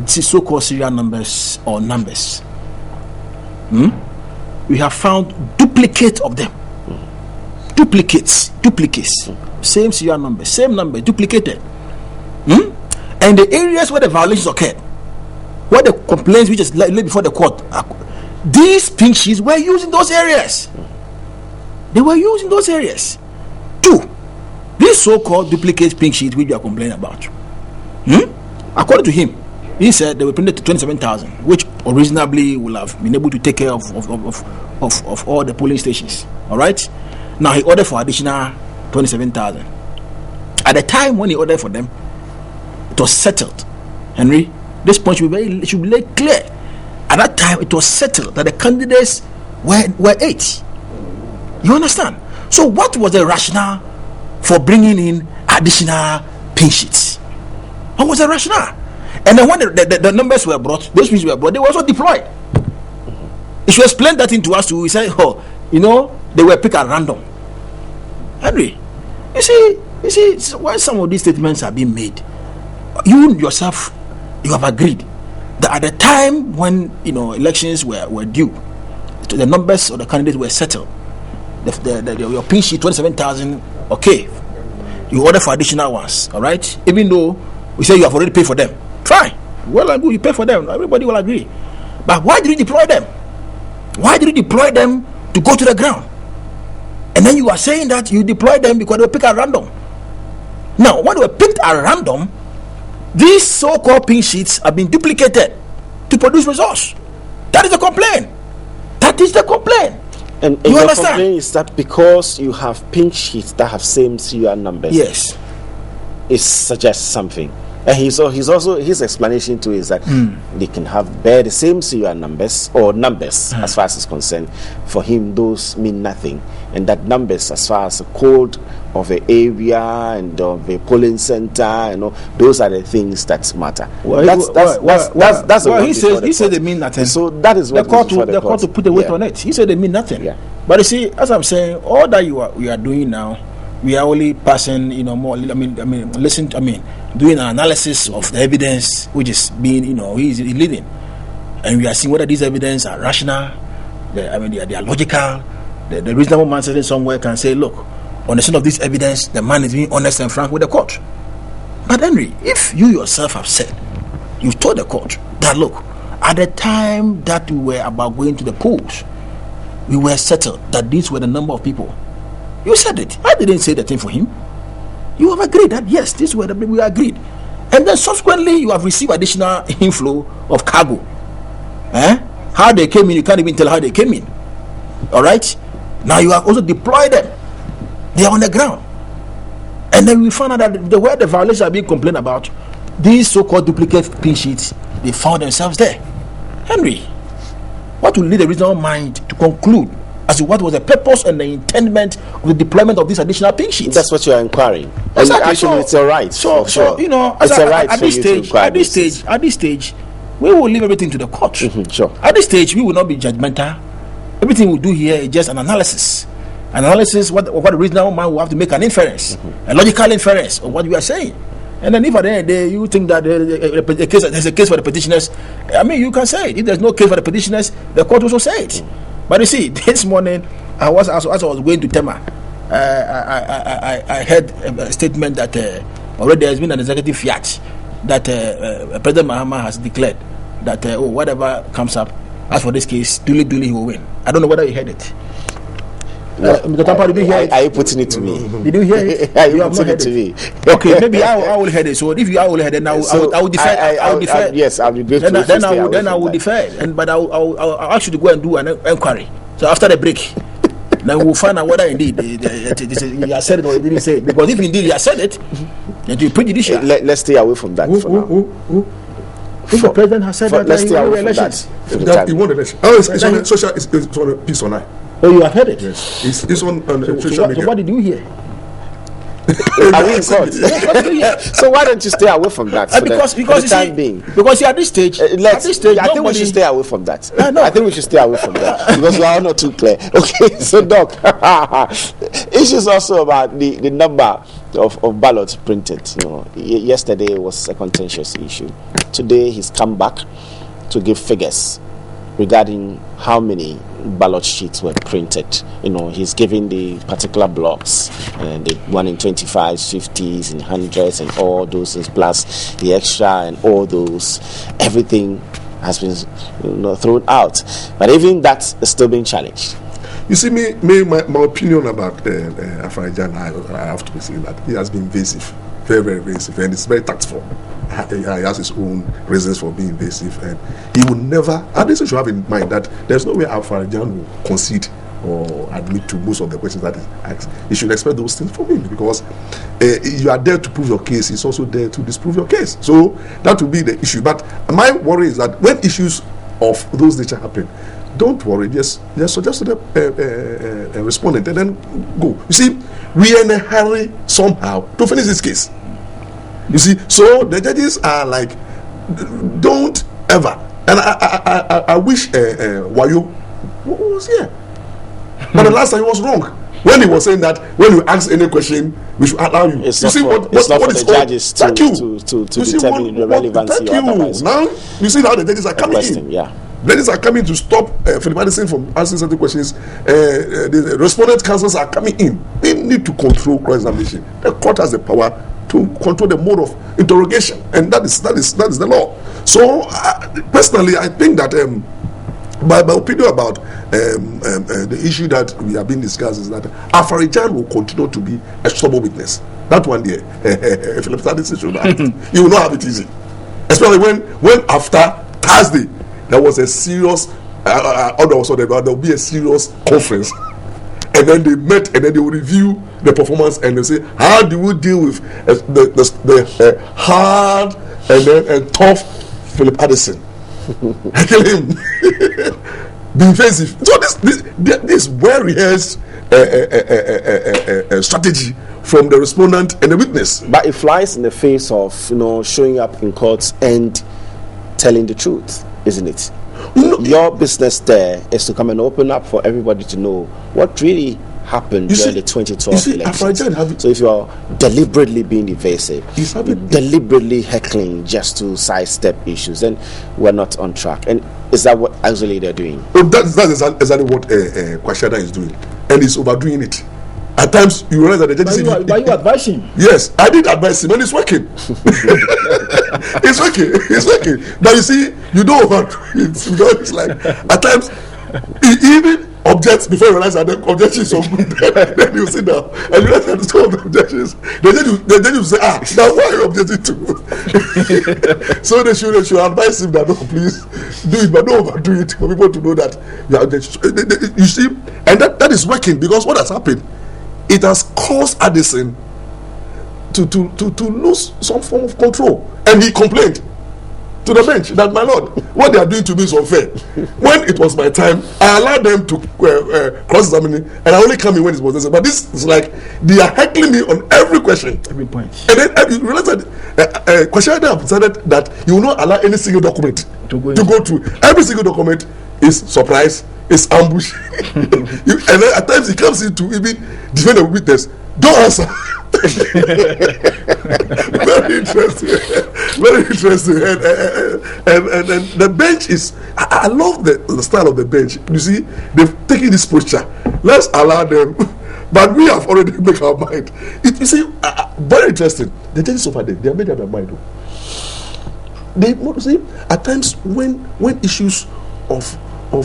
C: so-called serial numbers or numbers. We have found duplicates of them. Duplicates. Same serial number, same number, duplicated. And the areas where the violations occurred, where the complaints which is laid before the court, these pink sheets were used in those areas. They were used in those areas. 2. These so-called duplicate pink sheets which you are complaining about. According to him, he said they were printed to 27,000, which originally will have been able to take care of all the polling stations. All right. Now he ordered for additional 27,000. At the time when he ordered for them, it was settled. Henry, this point should be laid clear. At that time, it was settled that the candidates were 8. You understand? So, what was the rationale for bringing in additional pink sheets? What was the rationale? And then when the numbers were brought, those sheets were brought, they were also deployed. He should explain that into us too. We say, they were picked at random. Henry, you see, why some of these statements are being made, you yourself, you have agreed that at the time when elections were due, the numbers of the candidates were settled. Your pink sheet 27,000. Okay, you order for additional ones. All right, even though we say you have already paid for them. Fine, well and good, you pay for them. Everybody will agree. But why did you deploy them? Why did you deploy them to go to the ground? And then you are saying that you deployed them because they were picked at random. Now, when they were picked at random, these so-called pink sheets have been duplicated to produce results. That is the complaint.
A: And
C: you
A: your
C: understand?
A: Complaint is that because you have pink sheets that have same serial numbers.
C: Yes.
A: It suggests something. And his explanation to is that they can bear the same serial numbers or numbers as far as is concerned. For him, those mean nothing, and that numbers as far as the code of an area and of a polling center, those are the things that matter. That's what
C: he said they mean nothing.
A: So that is what
C: the court to put the weight on it. He said they mean nothing.
A: Yeah.
C: But you see, as I'm saying, all that we are doing now, we are only passing, more. Doing an analysis of the evidence which is being, he's leading, and we are seeing whether these evidence are rational. They are logical. The reasonable man sitting somewhere can say, look, on the strength of this evidence, the man is being honest and frank with the court. But Henry, if you yourself have said, you've told the court that, look, at the time that we were about going to the polls, we were settled that these were the number of people. You said it. I didn't say the thing for him. You have agreed that yes, this were we agreed, and then subsequently you have received additional inflow of cargo. How they came in, you can't even tell how they came in. All right. Now you have also deployed them. They are on the ground, and then we found out that where the violations are being complained about, these so-called duplicate pin sheets, they found themselves there. Henry, what will lead a reasonable mind to conclude as to what was the purpose and the intendment of the deployment of these additional pin sheets?
A: That's what you are inquiring.
C: Exactly.
A: Actually, it's a right.
C: So you know,
A: it's a right
C: at this stage, we will leave everything to the court.
A: Sure.
C: At this stage, we will not be judgmental. Everything we do here is just an analysis. What the reasonable man will have to make an inference, a logical inference of what we are saying. And then if at the end of the day you think that there's a case for the petitioners, I mean, you can say it. If there's no case for the petitioners, the court also say it. But you see, this morning, as I was going to Tema, I heard a statement that already there has been an executive fiat that President Mahama has declared that whatever comes up, as for this case, duly he will win. I don't know whether you heard it. Mr. Tampa, did you hear it?
A: Are you putting it to me?
C: Did you hear it?
A: Are you putting it to me?
C: Okay, maybe I will hear it. So if you will hear it, then I will defend. I will defend.
A: Yes, I will be.
C: Then I will defend. But I'll ask you to go and do an inquiry. So after the break, then we'll find out whether indeed he has said it or he didn't say it. Because if indeed he has said it, then you prejudicial.
A: Let's stay away from that for now.
C: If the president has said that,
A: let's stay away from
C: elections.
A: that.
B: He won election. Oh, it's on social. It's on a piece online.
C: Oh, you have heard it?
B: Yes. It's on social media.
C: So what did you hear?
A: Are we in court? So why don't you stay away from that?
C: Because
A: for the time being.
C: Because at this stage,
A: I think we should stay away from that. I think we should stay away from that because we are not too clear. Okay, so Doc, issues also about the number of ballots printed. Yesterday was a contentious issue. Today he's come back to give figures regarding how many ballot sheets were printed. He's giving the particular blocks, the one in 25s, 50s, and 100s, and all those things, plus the extra and all those. Everything has been thrown out. But even that is still being challenged.
B: You see, my opinion about Afarajan, I have to be saying that he has been invasive, very, very invasive, and it's very tactful. He has his own reasons for being invasive, and he will never. And this should have in mind that there's no way Afarajan will concede or admit to most of the questions that he asks. You should expect those things from him because you are there to prove your case. He's also there to disprove your case. So that will be the issue. But my worry is that when issues of those nature happen, don't worry. Just suggest to the respondent and then go. You see, we are in a hurry somehow to finish this case. You see, so the judges are like, don't ever. And I wish Wayo was here. But the last time he was wrong when he was saying that when you ask any question, we should allow you.
A: It's not for the judges to determine the relevancy.
B: Thank you. Now you see how the judges are coming in.
A: Yeah.
B: Judges are coming to stop Philip Addison from asking certain questions. The respondent counsels are coming in. They need to control cross-examination. The court has the power to control the mode of interrogation, and that is the law. So personally, I think that my opinion about the issue that we have been discussing is that Afarajan will continue to be a stubborn witness. That one there, Philip Addison should have it. He will not have it easy, especially when after Thursday there was a serious order, so there will be a serious conference. And then they met, and then they will review the performance, and they say, "How do we deal with the hard and tough Philip Addison? Kill him, be invasive." So this well rehearsed strategy from the respondent and the witness.
A: But it flies in the face of showing up in courts and telling the truth, isn't it? Your business there is to come and open up for everybody to know what really happened during the 2012 elections. So if you're deliberately being evasive, deliberately heckling just to sidestep issues, then we're not on track. And is that what actually they're doing?
B: Well, that's exactly what Kwashada is doing, and he's overdoing it. At times, you realize that the judges.
C: But you advise him?
B: Yes, I did advise him, and it's working. It's working. But you see, you don't overdo it. It's like at times, even object before you realize that the objection is so good. Then you sit down and you realize that some of the objections. Then you say, now why are you objecting to? So they should advise him that, no, please do it, but don't overdo it for people to know that you are objecting. You see, and that is working, because what has happened, it has caused Addison to lose some form of control, and he complained to the bench that, my lord, what they are doing to me is unfair. When it was my time, I allowed them to cross-examine me, and I only come in when it was necessary. But this is like they are heckling me on every question,
C: every point.
B: And then you realize that Kwasi have decided that you will not allow any single document to go through. Every single document is surprise, is ambush, and then at times he comes in to even defend the witness. Don't answer. Very interesting. And the bench is, I love the style of the bench. You see, they've taken this posture. Let's allow them, but we have already made our mind. You see, very interesting. The judges over there, they have made up their mind. They see, at times when issues of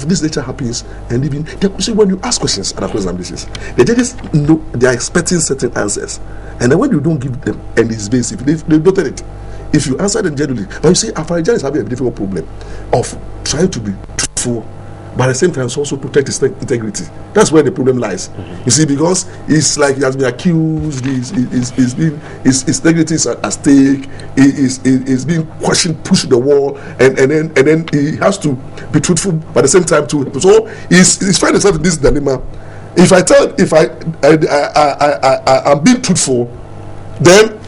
B: this nature happens, and even see, when you ask questions at examinations, the judges know they are expecting certain answers, and then when you don't give them, and it's basic, they've noted it. If you answer them generally, but you see, Afarajan is having a difficult problem of trying to be truthful, but at the same time also protect his integrity. That's where the problem lies. You see, because it's like he has been accused, his integrity is at stake, he's being questioned, pushed to the wall, and then he has to be truthful, but at the same time too. So he's finding himself in this dilemma. If I'm being truthful, then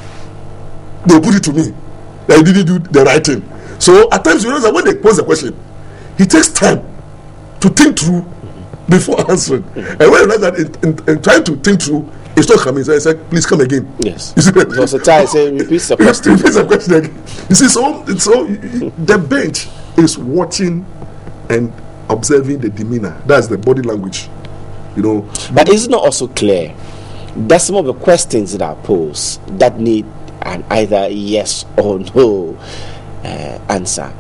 B: they'll put it to me that he didn't do the right thing. So at times you realize that when they pose the question, he takes time to think through before answering. And when you realize that in trying to think through, it's not coming. So I said, please come again.
A: Yes.
B: You see,
A: so the time saying repeats the question.
B: Repeats the question again. You see, so the bench is watching and observing the demeanor. That's the body language. You know.
A: But it's not also clear that some of the questions that are posed that need an either yes or no answer,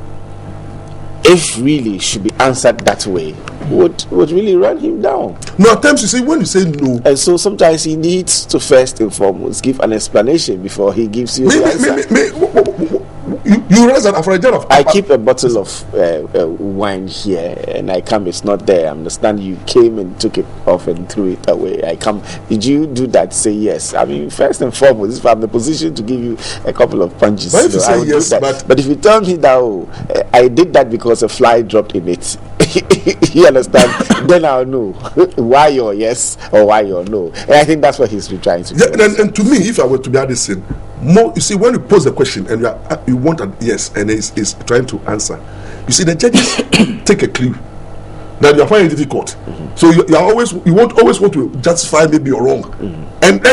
A: if really should be answered that way, would really run him down.
B: No, at times you see, when you say no,
A: and so sometimes he needs to first and foremost give an explanation before he gives you the answer.
B: You realize that Afarajan
A: I keep a bottle of wine here, and I come, it's not there. I understand you came and took it off and threw it away. I come, did you do that? Say yes. I mean, first and foremost, if I'm in the position to give you a couple of punches,
B: but if you say yes,
A: but if you tell me that I did that because a fly dropped in it, you understand? Then I'll know why your yes or why your no. And I think that's what he's trying to do.
B: Yeah, and to me, if I were to be Addison, more, you see, when you pose the question and you want a yes, and he's trying to answer, you see, the judges take a clue that you are finding it difficult. So you won't always want to justify maybe you're wrong. And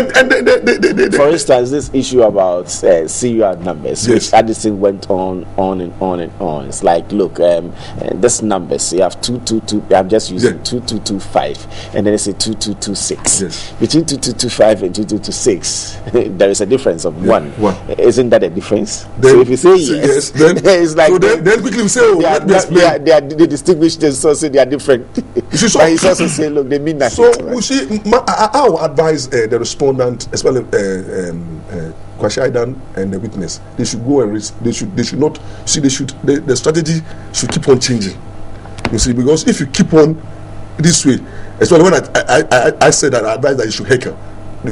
A: for instance, this issue about serial numbers,
B: yes,
A: which Addison went on and on. It's like, look, this numbers, you have 222. I'm just using 2225, and then it's a 2226.
B: Yes.
A: Between 2225 and 2226, there is a difference of one. Isn't that a difference?
B: Then,
A: so if you say yes,
B: then
A: it's like
B: so then quickly we say, oh,
A: they distinguish them, so say they are different. But he's also saying, look, they mean nothing.
B: So we see, I will advise the respondent, especially Kwasi and the witness. They should go and they should not see. The strategy should keep on changing. You see, because if you keep on this way, especially when I said that I advise that you should heckle.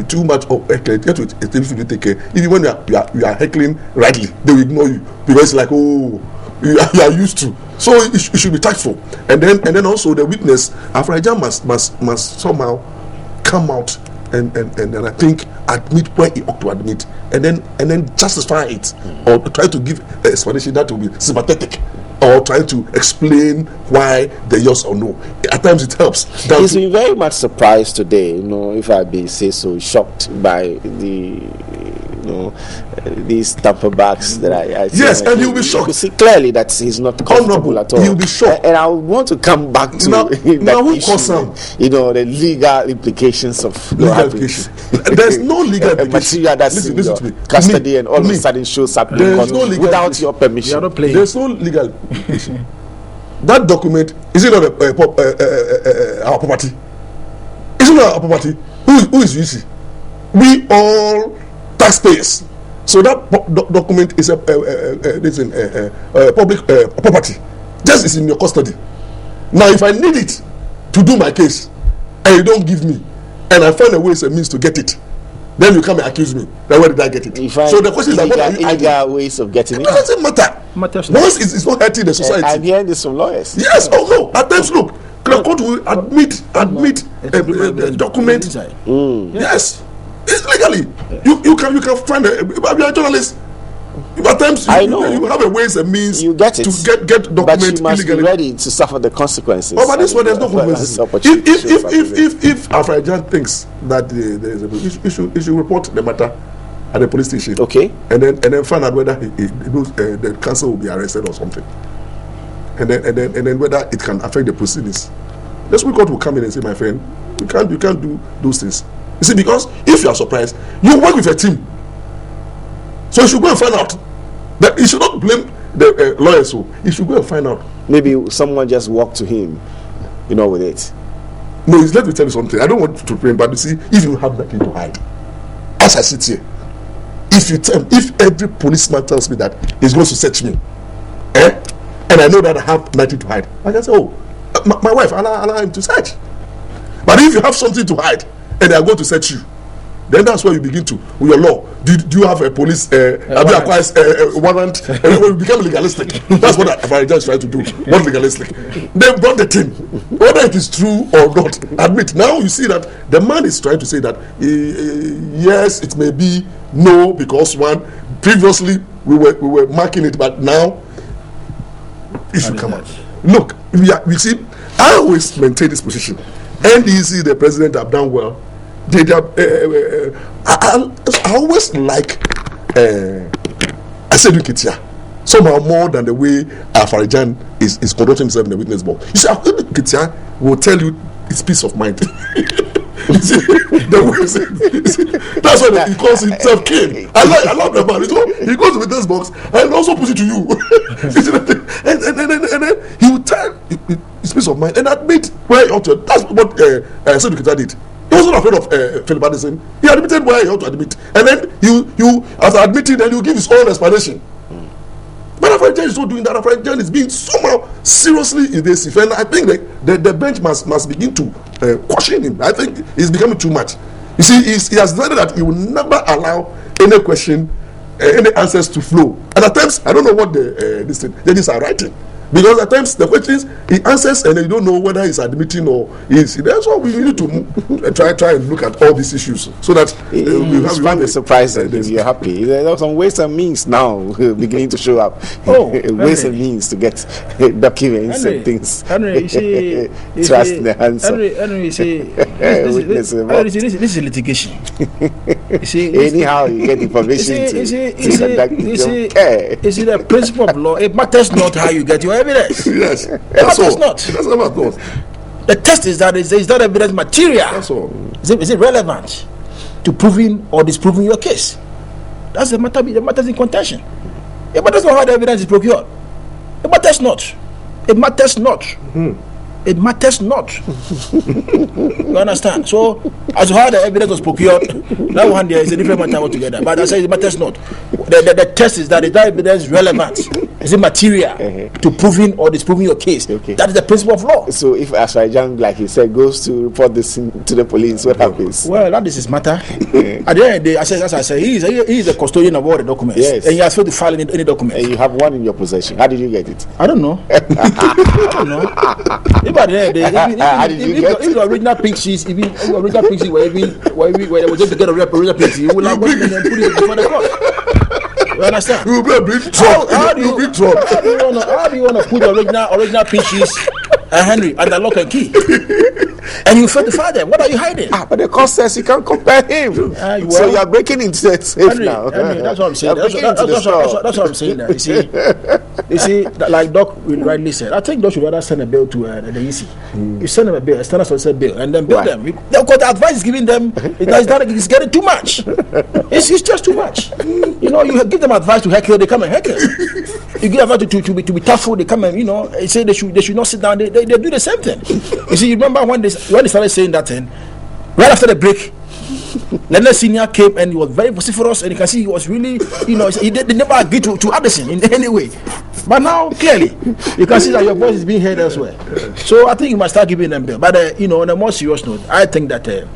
B: Too much of heckling, you take care. Even when you are heckling rightly, they will ignore you because it's like, oh, you are used to. So it should be tactful, and then also the witness, Afarajan must somehow come out and I think admit where he ought to admit, and then justify it, or try to give an explanation that will be sympathetic, or try to explain why the yes or no. At times it helps.
A: He's been very much surprised today, if I may say so, shocked by these tamper bags that I see.
B: Yes, and he'll be shocked.
A: You see clearly that he's not comfortable at all.
B: He'll be shocked.
A: And I want to come back to
B: now
A: that issue, the legal implications of
B: legal implication. There's no legal implication.
A: Material that's in your custody and all of a sudden shows up in court without your permission.
B: There's no legal implication. that document, is it not our property? Is it not our property? Who is UC? We all taxpayers. So that document is a public property. Just is in your custody. Now, if I need it to do my case, and you don't give me, and I find a ways and means to get it, then you come and accuse me. Then where did I get it? So the question is, what are you
A: illegal ways of getting it?
B: It doesn't matter. Once it's not hurting the society.
A: I'm hearing this from lawyers.
B: Yes. Oh no. At times, look, the court will admit the document. Yes, it's legally. You can find you're a journalist. At times, you have a ways and means
A: you get it.
B: to get document
A: but you must
B: illegally.
A: Be ready to suffer the consequences.
B: Oh, but this one there's no consequences. If Afrajan thinks that there is he should report the matter at the police station.
A: Okay.
B: And then find out whether the council will be arrested or something. And then whether it can affect the proceedings. The Supreme Court will come in and say, my friend, you can't do those things. You see, because if you are surprised, you work with a team. So you should go and find out. That you should not blame the lawyers. So you should go and find out.
A: Maybe someone just walked to him, with it.
B: No, let me tell you something. I don't want to blame, but you see, if you have nothing to hide, as I sit here, if every policeman tells me that he's going to search me, and I know that I have nothing to hide, I can say, oh, my wife, allow him to search. But if you have something to hide and they are going to search you, then that's where you begin to, with your law. Do you have a police, have you acquired a warrant? You become legalistic. That's what Afrajan is trying to do. Not legalistic. They brought the thing. Whether it is true or not, admit. Now you see that the man is trying to say that, yes, it may be no, because previously we were marking it, but now it should come out. Look, we see, I always maintain this position. NDC, the president, have done well. I always like Asedu Ketia somehow more than the way Afrajan is conducting himself in the witness box. You see, Asedu Ketia will tell you it's peace of mind. That's why he calls himself king. I love the man. He goes with this box and also puts it to you. and then he will tell his peace of mind and admit where he ought to. That's what Asedu Ketia did. He wasn't afraid of Philip Addison. He admitted where he ought to admit. And then you after admitting, then you give his own explanation. But Afrajan is not doing that. Afrajan is being somehow seriously evasive. And I think the bench must begin to question him. I think he's becoming too much. You see, he has decided that he will never allow any question, any answers to flow. And at times, I don't know what the judges are writing. Because at times the questions he answers and you don't know whether he's admitting or he's. That's why we need to try and look at all these issues so that we have
A: a surprise that you're happy. There are some ways and means now beginning to show up. Ways and means to get documents and things.
C: Henry, you see,
A: trust in the answer.
C: Henry, you see, this is litigation. You see,
A: anyhow you get information
C: you see, the principle of law. It matters not how you get your evidence.
B: Yes,
C: that's all. Not.
B: That's not.
C: The test is that is that evidence material?
B: That's all.
C: Is it relevant to proving or disproving your case? That's the matter. The matter is in contention. It matters not how the evidence is procured. It matters not. It matters not. Mm-hmm. It matters not. You understand? So, as to how the evidence was procured, that one there is a different matter altogether. But I say it matters not. The test is that evidence relevant? Is it material to proving or disproving your case? Okay. That is the principle of law.
A: So, if Afrajan, like he said, goes to report this to the police, what happens?
C: Well, that is his matter. At the end of the day, as I say, he is a custodian of all the documents.
A: Yes.
C: And he has failed to file any document.
A: And you have one in your possession. How did you get it?
C: I don't know. But if the original pink sheets, if the original pink sheets where there was just to get a original pink sheet, you will have one and then put it before the court. You understand?
B: You will bring trouble.
C: How do you want to put the original pink sheets Henry, under lock and key. And you fail to fire them. What are you hiding?
A: But the court says you can't compare him. So you are breaking into the safe
C: Henry,
A: now.
C: Henry, that's what I'm saying. That's what I'm saying. That you see, like Doc rightly said, I think Doc should rather send a bill to the EC. You send them a bill, a standard solicitor bill, and then bill them. Because the advice is giving them, it's getting too much. It's just too much. You know, you give them advice to heckle, they come and heckle. You give advice to be tough, they come and say they should not sit down. They do the same thing. You see, you remember when they started saying that thing, right after the break, Leonard Senior came and he was very vociferous, and you can see he was really, they never agreed to Addison in any way. But now, clearly, you can see that your voice is being heard elsewhere. So I think you must start giving them bill. But on a more serious note, I think that if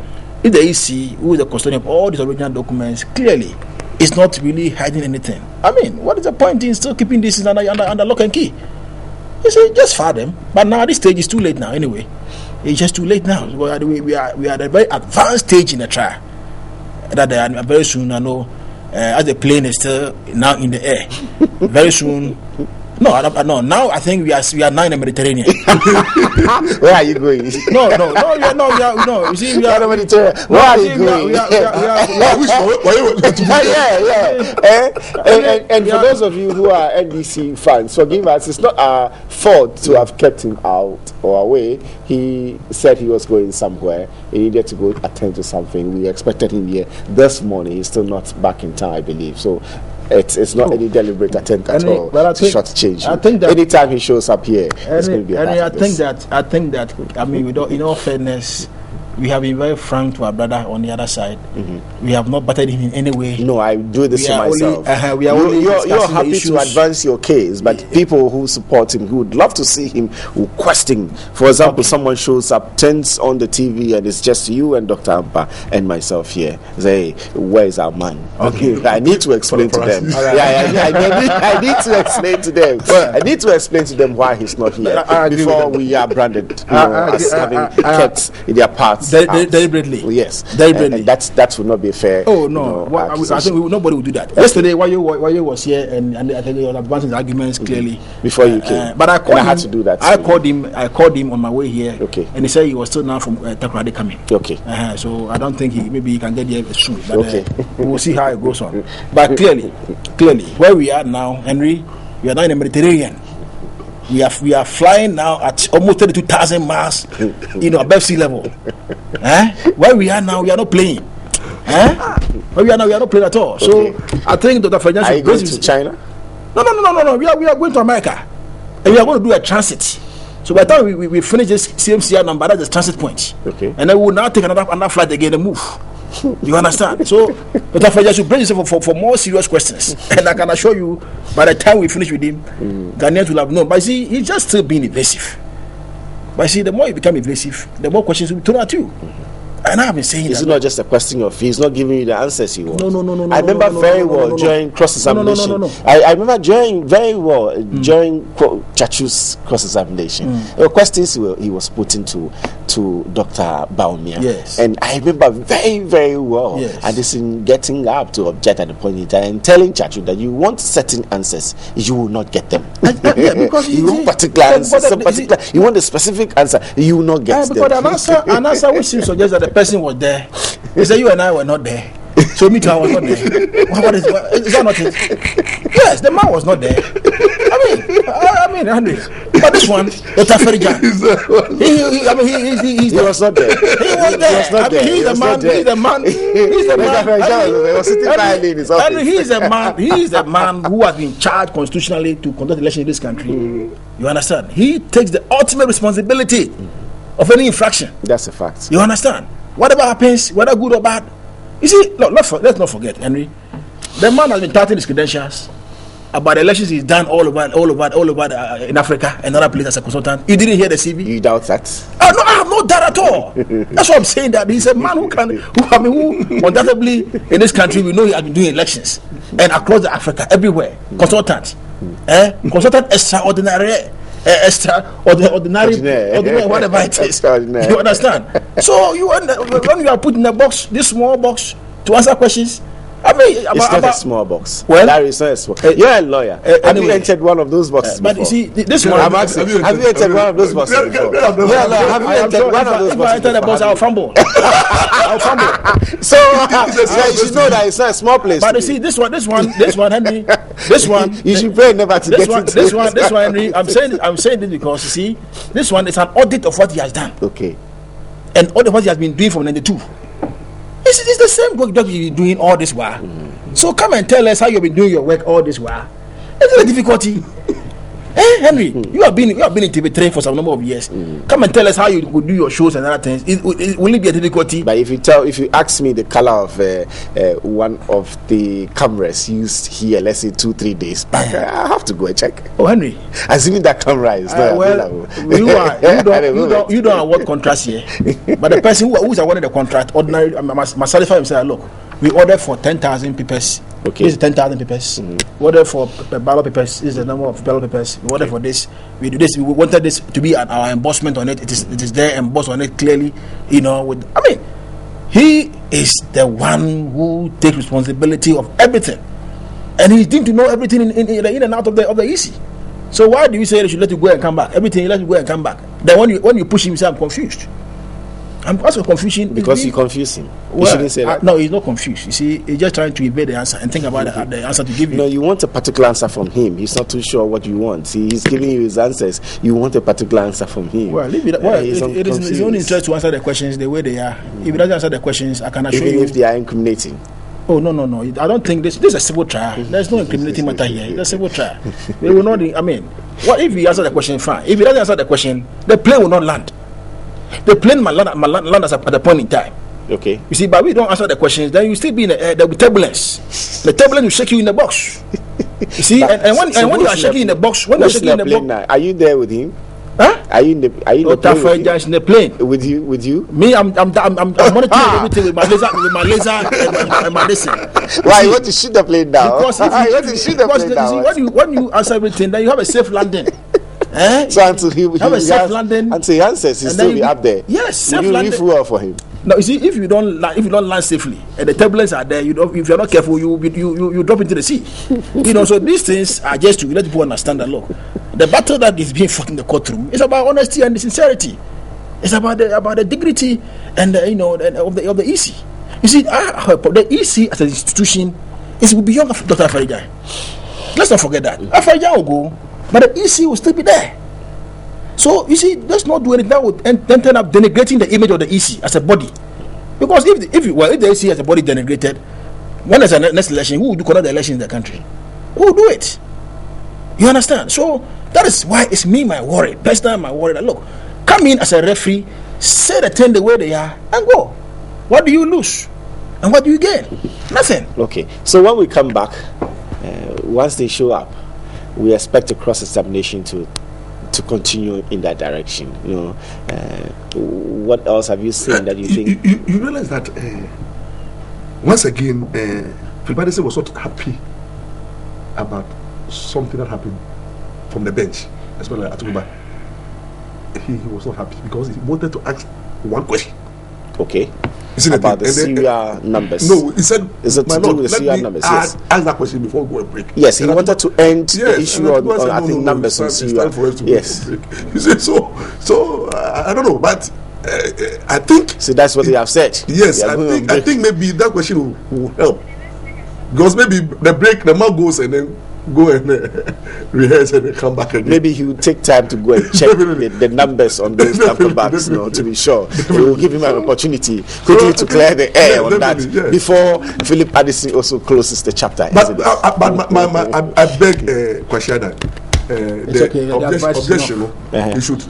C: the EC, who is the custodian of all these original documents, clearly is not really hiding anything. I mean, what is the point in still keeping this under lock and key? You say just fire them. But now at this stage, it's too late now. Anyway, it's just too late now. We are at a very advanced stage in the trial. That very soon, I know, as the plane is still now in the air, very soon. No. Now I think we are now in the Mediterranean.
A: Where are you going?
C: No. You see, we are
A: in the Mediterranean. Where are you going? And for those of you who are NDC fans, forgive us. It's not our fault to have kept him out or away. He said he was going somewhere. He needed to go attend to something. We expected him here this morning. He's still not back in time, I believe. So. It's not any deliberate attempt at all to shortchange him. I think that anytime he shows up here, it's going to be a bad
C: I think that I mean, in all fairness, we have been very frank to our brother on the other side. We have not battered him in any way.
A: No, I do this to myself. You're happy to advance your case, but people who support him, who would love to see him, who question. For example, someone shows up, turns on the TV, and it's just you and Dr. Ampa and myself here. Say, where is our man? Okay, I need to explain to them. I need to explain to them. I need to explain to them why he's not here before we are branded as having kept in their parts.
C: Deliberately.
A: Yes.
C: Deliberately.
A: And that would not be fair.
C: Oh no! I think nobody would do that. Yesterday, while you was here, and I think he was advancing his arguments clearly
A: before you came.
C: But I
A: had to do that.
C: I called him on my way here.
A: Okay.
C: And he said he was still now from Takoradi coming.
A: Okay.
C: So I don't think he can get here soon. But we will see how it goes on. But clearly, where we are now, Henry, we are now in the Mediterranean. We are flying now at almost 32,000 miles, above sea level. Where we are now, we are not playing. Where we are now, we are not playing at all. So I think Dr. Ferdinand.
A: Are you going to China?
C: No. We are going to America, and we are going to do a transit. So by the time we finish this CMCR number, that's the transit point.
A: Okay.
C: And then we will now take another flight again and move. You understand? So Dr. Ferdinand should bring himself for more serious questions. And I can assure you, by the time we finish with him, Ghanaians will have known. But see, he's just still being evasive. But see, the more you become evasive, the more questions will be thrown at you. And I've been saying
A: it's not just a question of he's not giving you the answers you want.
C: No.
A: I remember very well during cross-examination. I remember during Chachu's cross-examination. There were questions he was putting to Dr. Baumia.
C: Yes.
A: And I remember very, very well.
C: Yes.
A: And this in getting up to object at the point in time and telling Chachu that you want certain answers, you will not get them.
C: Because
A: you want particular answers, you want a specific answer, you will not get them.
C: Because an answer which seems to suggest that the person was there. He said you and I were not there. So me too, I was not there. Is that not it? Yes, the man was not there. I mean, Henry. But this one, Dr. Ferdinand, he was not there. He was there. He's the man. He was sitting quietly in his office. And he's the man who has been charged constitutionally to conduct elections in this country. You understand? He takes the ultimate responsibility of any infraction.
A: That's a fact.
C: You understand? Whatever happens, whether good or bad. You see, let's not forget, Henry. The man has been touting his credentials about elections he's done all over in Africa and other places as a consultant. You didn't hear the CV?
A: You doubt that?
C: No, I have no doubt at all. That's what I'm saying. That he's a man who undoubtedly in this country we know he has been doing elections and across Africa everywhere. Consultant, consultant extraordinary. Ordinary, whatever it is. You understand? So when you are put in a box, this small box, to answer questions, I mean,
A: It's not a small box.
C: Well,
A: that is not a small. You're a lawyer. Have you entered one of those boxes
C: but
A: before?
C: you see, this one.
A: I'm asking. Have you entered one of those boxes before? Yeah, lawyer. Have you entered one of those boxes?
C: If I enter the box, I'll fumble. I'll fumble.
A: So you should know that it's not a small place.
C: But you see, this one, Henry, this one.
A: You should pray never to get it.
C: This one, Henry. I'm saying this because you see, this one is an audit of what he has done.
A: Okay.
C: And audit of what he has been doing from '92. It's the same work that you've been doing all this while. So come and tell us how you've been doing your work all this while. It's a difficulty. Henry, you have been in TV3 for some number of years. Come and tell us how you would do your shows and other things. Will it be a difficulty?
A: But if you ask me the color of one of the cameras used here, let's say 2-3 days back, I have to go and check.
C: Oh, Henry,
A: assuming that camera is not available.
C: You don't award contracts here. But the person who is awarded the contract, ordinary, must satisfy himself. Look, we ordered for 10,000 papers.
A: Okay.
C: This is 10,000 papers. We ordered for ballot papers. This is the number of ballot papers. We ordered for this. We do this. We wanted this to be our embossment on it. It is there embossed on it clearly. He is the one who takes responsibility of everything, and he seems to know everything in and out of the EC. So why do you say they should let you go and come back? Everything you let you go and come back. Then when you push him, you say I'm confused. I'm also confusing
A: because you confuse him.
C: Well,
A: you shouldn't say that.
C: No, he's not confused. You see, he's just trying to evade the answer and think about the answer to give you.
A: No, you want a particular answer from him. He's not too sure what you want. See, he's giving you his answers. You want a particular answer from him.
C: Well, it is his own interest to answer the questions the way they are. If he doesn't answer the questions, I can assure you.
A: Even if they are incriminating.
C: Oh no! I don't think this is a civil trial. There's no incriminating matter here. It's a civil trial. They will not. I mean, what if he answers the question? Fine. If he doesn't answer the question, the plane will not land. The plane might land at a point in time.
A: Okay.
C: You see, but we don't answer the questions, then you still be in the air. There will be turbulence. The turbulence will shake you in the box. You see, and when you are shaking in the box, are
A: you there with him?
C: Huh?
A: Are you in the plane?
C: In the plane
A: with you?
C: Me, I'm monitoring everything with my laser and my listen.
A: Why you want to shoot the plane down?
C: Because when you answer everything, then you have a safe landing.
A: So until he answers, he'll still be up there.
C: Yes, safe
A: landing.
C: landing.
A: Will you refuel for him?
C: No, you see, if you don't land safely and the turbulence are there, if you're not careful, you drop into the sea. So these things are just to let people understand that look, the battle that is being fought in the courtroom is about honesty and sincerity. It's about the dignity and of the EC. You see, the EC as an institution is beyond Dr. Afarijan. Let's not forget that. Afarijan will go, but the EC will still be there. So you see, let's not do anything that would then turn up denigrating the image of the EC as a body. Because if the EC as a body denigrated, when there's a next election, who will conduct the election in the country? Who will do it? You understand? So that is why it's me my worry. Personally, my worry that look, come in as a referee, say the thing the way they are, and go. What do you lose? And what do you gain? Nothing.
A: Okay. So when we come back, once they show up, we expect a cross-examination to continue in that direction. What else have you seen that you think?
B: You realize that once again, Pribadese was not happy about something that happened from the bench, especially at Atuba. He was not happy because he wanted to ask one question.
A: Okay. About the Syria numbers.
B: No, he said,
A: is it to do with the Syria numbers? Yes.
B: Ask that question before we go and break.
A: Yes, he wanted to end the issue on numbers on Syria. Yes.
B: You see, so I don't know, but I think.
A: So that's what they have said.
B: Yes, I think maybe that question will help, because maybe the man goes and then go and rehearse and then come back again.
A: Maybe he will take time to go and check the numbers on those backs, to be sure. It will give him an opportunity quickly to clear the air on that before Philip Addison also closes the chapter.
B: But I beg Kwasiada, the objection, you should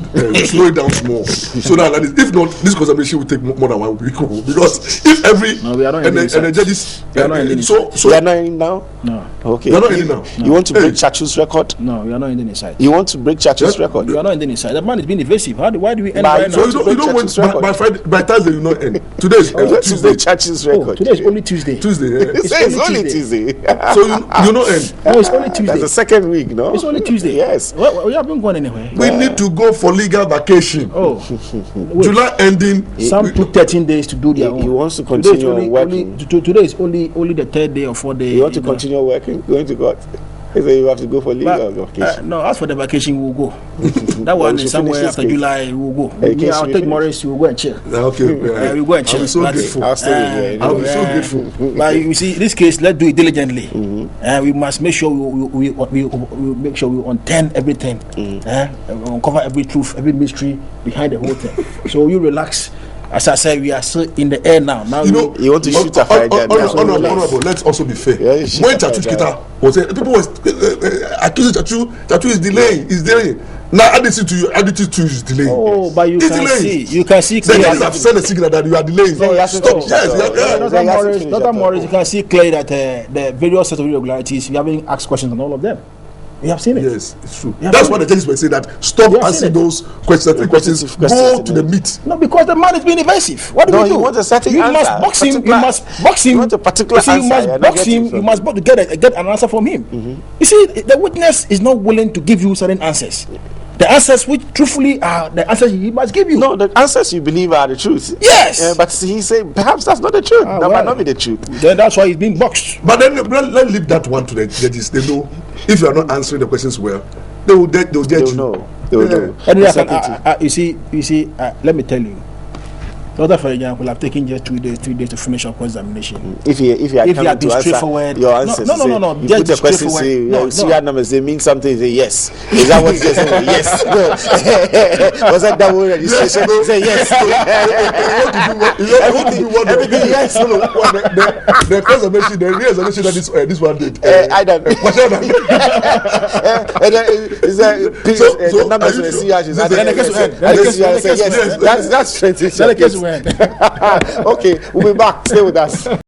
B: slow it down small, so that if not, this conversation will take more than 1 week. Because if
C: we are not
B: and the judges,
A: we are not ending now.
C: No.
A: Okay.
B: We are not ending now.
A: You want to break Chachu's record?
C: No, we are not ending inside.
A: You want to break Chachu's record?
C: We are not ending inside. The man is being evasive. Why do we end right now?
B: So you don't want by Thursday you not end. Today is
A: Tuesday. Chachu's record.
C: Today is only Tuesday.
B: Tuesday.
A: It's only Tuesday.
B: So you not end.
C: No, it's only Tuesday.
A: That's the second week, no?
C: It's only Tuesday. Tuesday.
A: Yes.
C: We haven't gone anywhere.
B: We need to go for legal vacation.
C: Oh,
B: July ending.
C: some took 13 days to do their own.
A: He wants to continue working.
C: Today is only the third day or 4th day.
A: You want to continue working? Going to court? He said you have to go for legal vacation.
C: No, as for the vacation, we will go. That one is somewhere after July. We will go. I'll take Morris. We will go and chill.
B: Okay.
C: We will go and chill.
B: I'll be so grateful.
A: I'll stay with you.
B: I'll be so grateful.
C: But you see, this case, let's do it diligently. We must make sure we make sure we unturn everything. Uncover every truth, every mystery behind the whole thing. So you relax. As I said, we are still in the air now. Now
A: you want to shoot a fire.
B: Honorable, let's also be fair. When Chachu Kita was people were accusing Chachu is delaying, Now attitude to is delaying.
C: Oh, but you can see
B: clearly. Then you have sent a signal that you are delaying.
C: Stop. Yes. Dr. Morris, you can see clearly that the various set of irregularities, we haven't asked questions on all of them. We have seen it.
B: Yes, it's true. That's why the judges were saying that stop answering those questions. Go to the meat.
C: No, because the man is being evasive. What do we do?
A: You want a certain answer.
C: Must box him. You must box him.
A: You want a particular answer.
C: You must box him. You must get an answer from him. You see, the witness is not willing to give you certain answers. The answers which truthfully are the answers he must give you.
A: No, the answers you believe are the truth.
C: Yes.
A: But he said perhaps that's not the truth. That might not be the truth.
C: Then that's why he's being boxed.
B: But then let's leave that one to the judges. They know if you are not answering the questions well, they will judge you.
A: They will know.
C: And you see, let me tell you. Dr. Farijan will have taken just 3 days to finish up examination.
A: If he had
C: been straightforward,
A: your answers,
C: no.
A: You put the question, say serial numbers, they mean something. Say yes. Is that what you say? Yes. No. Was that double registration? Say yes. Everything yes.
B: The examination, the re-examination that this one did.
A: I don't know. The numbers in the CR. That's transition. Okay, we'll be back. Stay with us.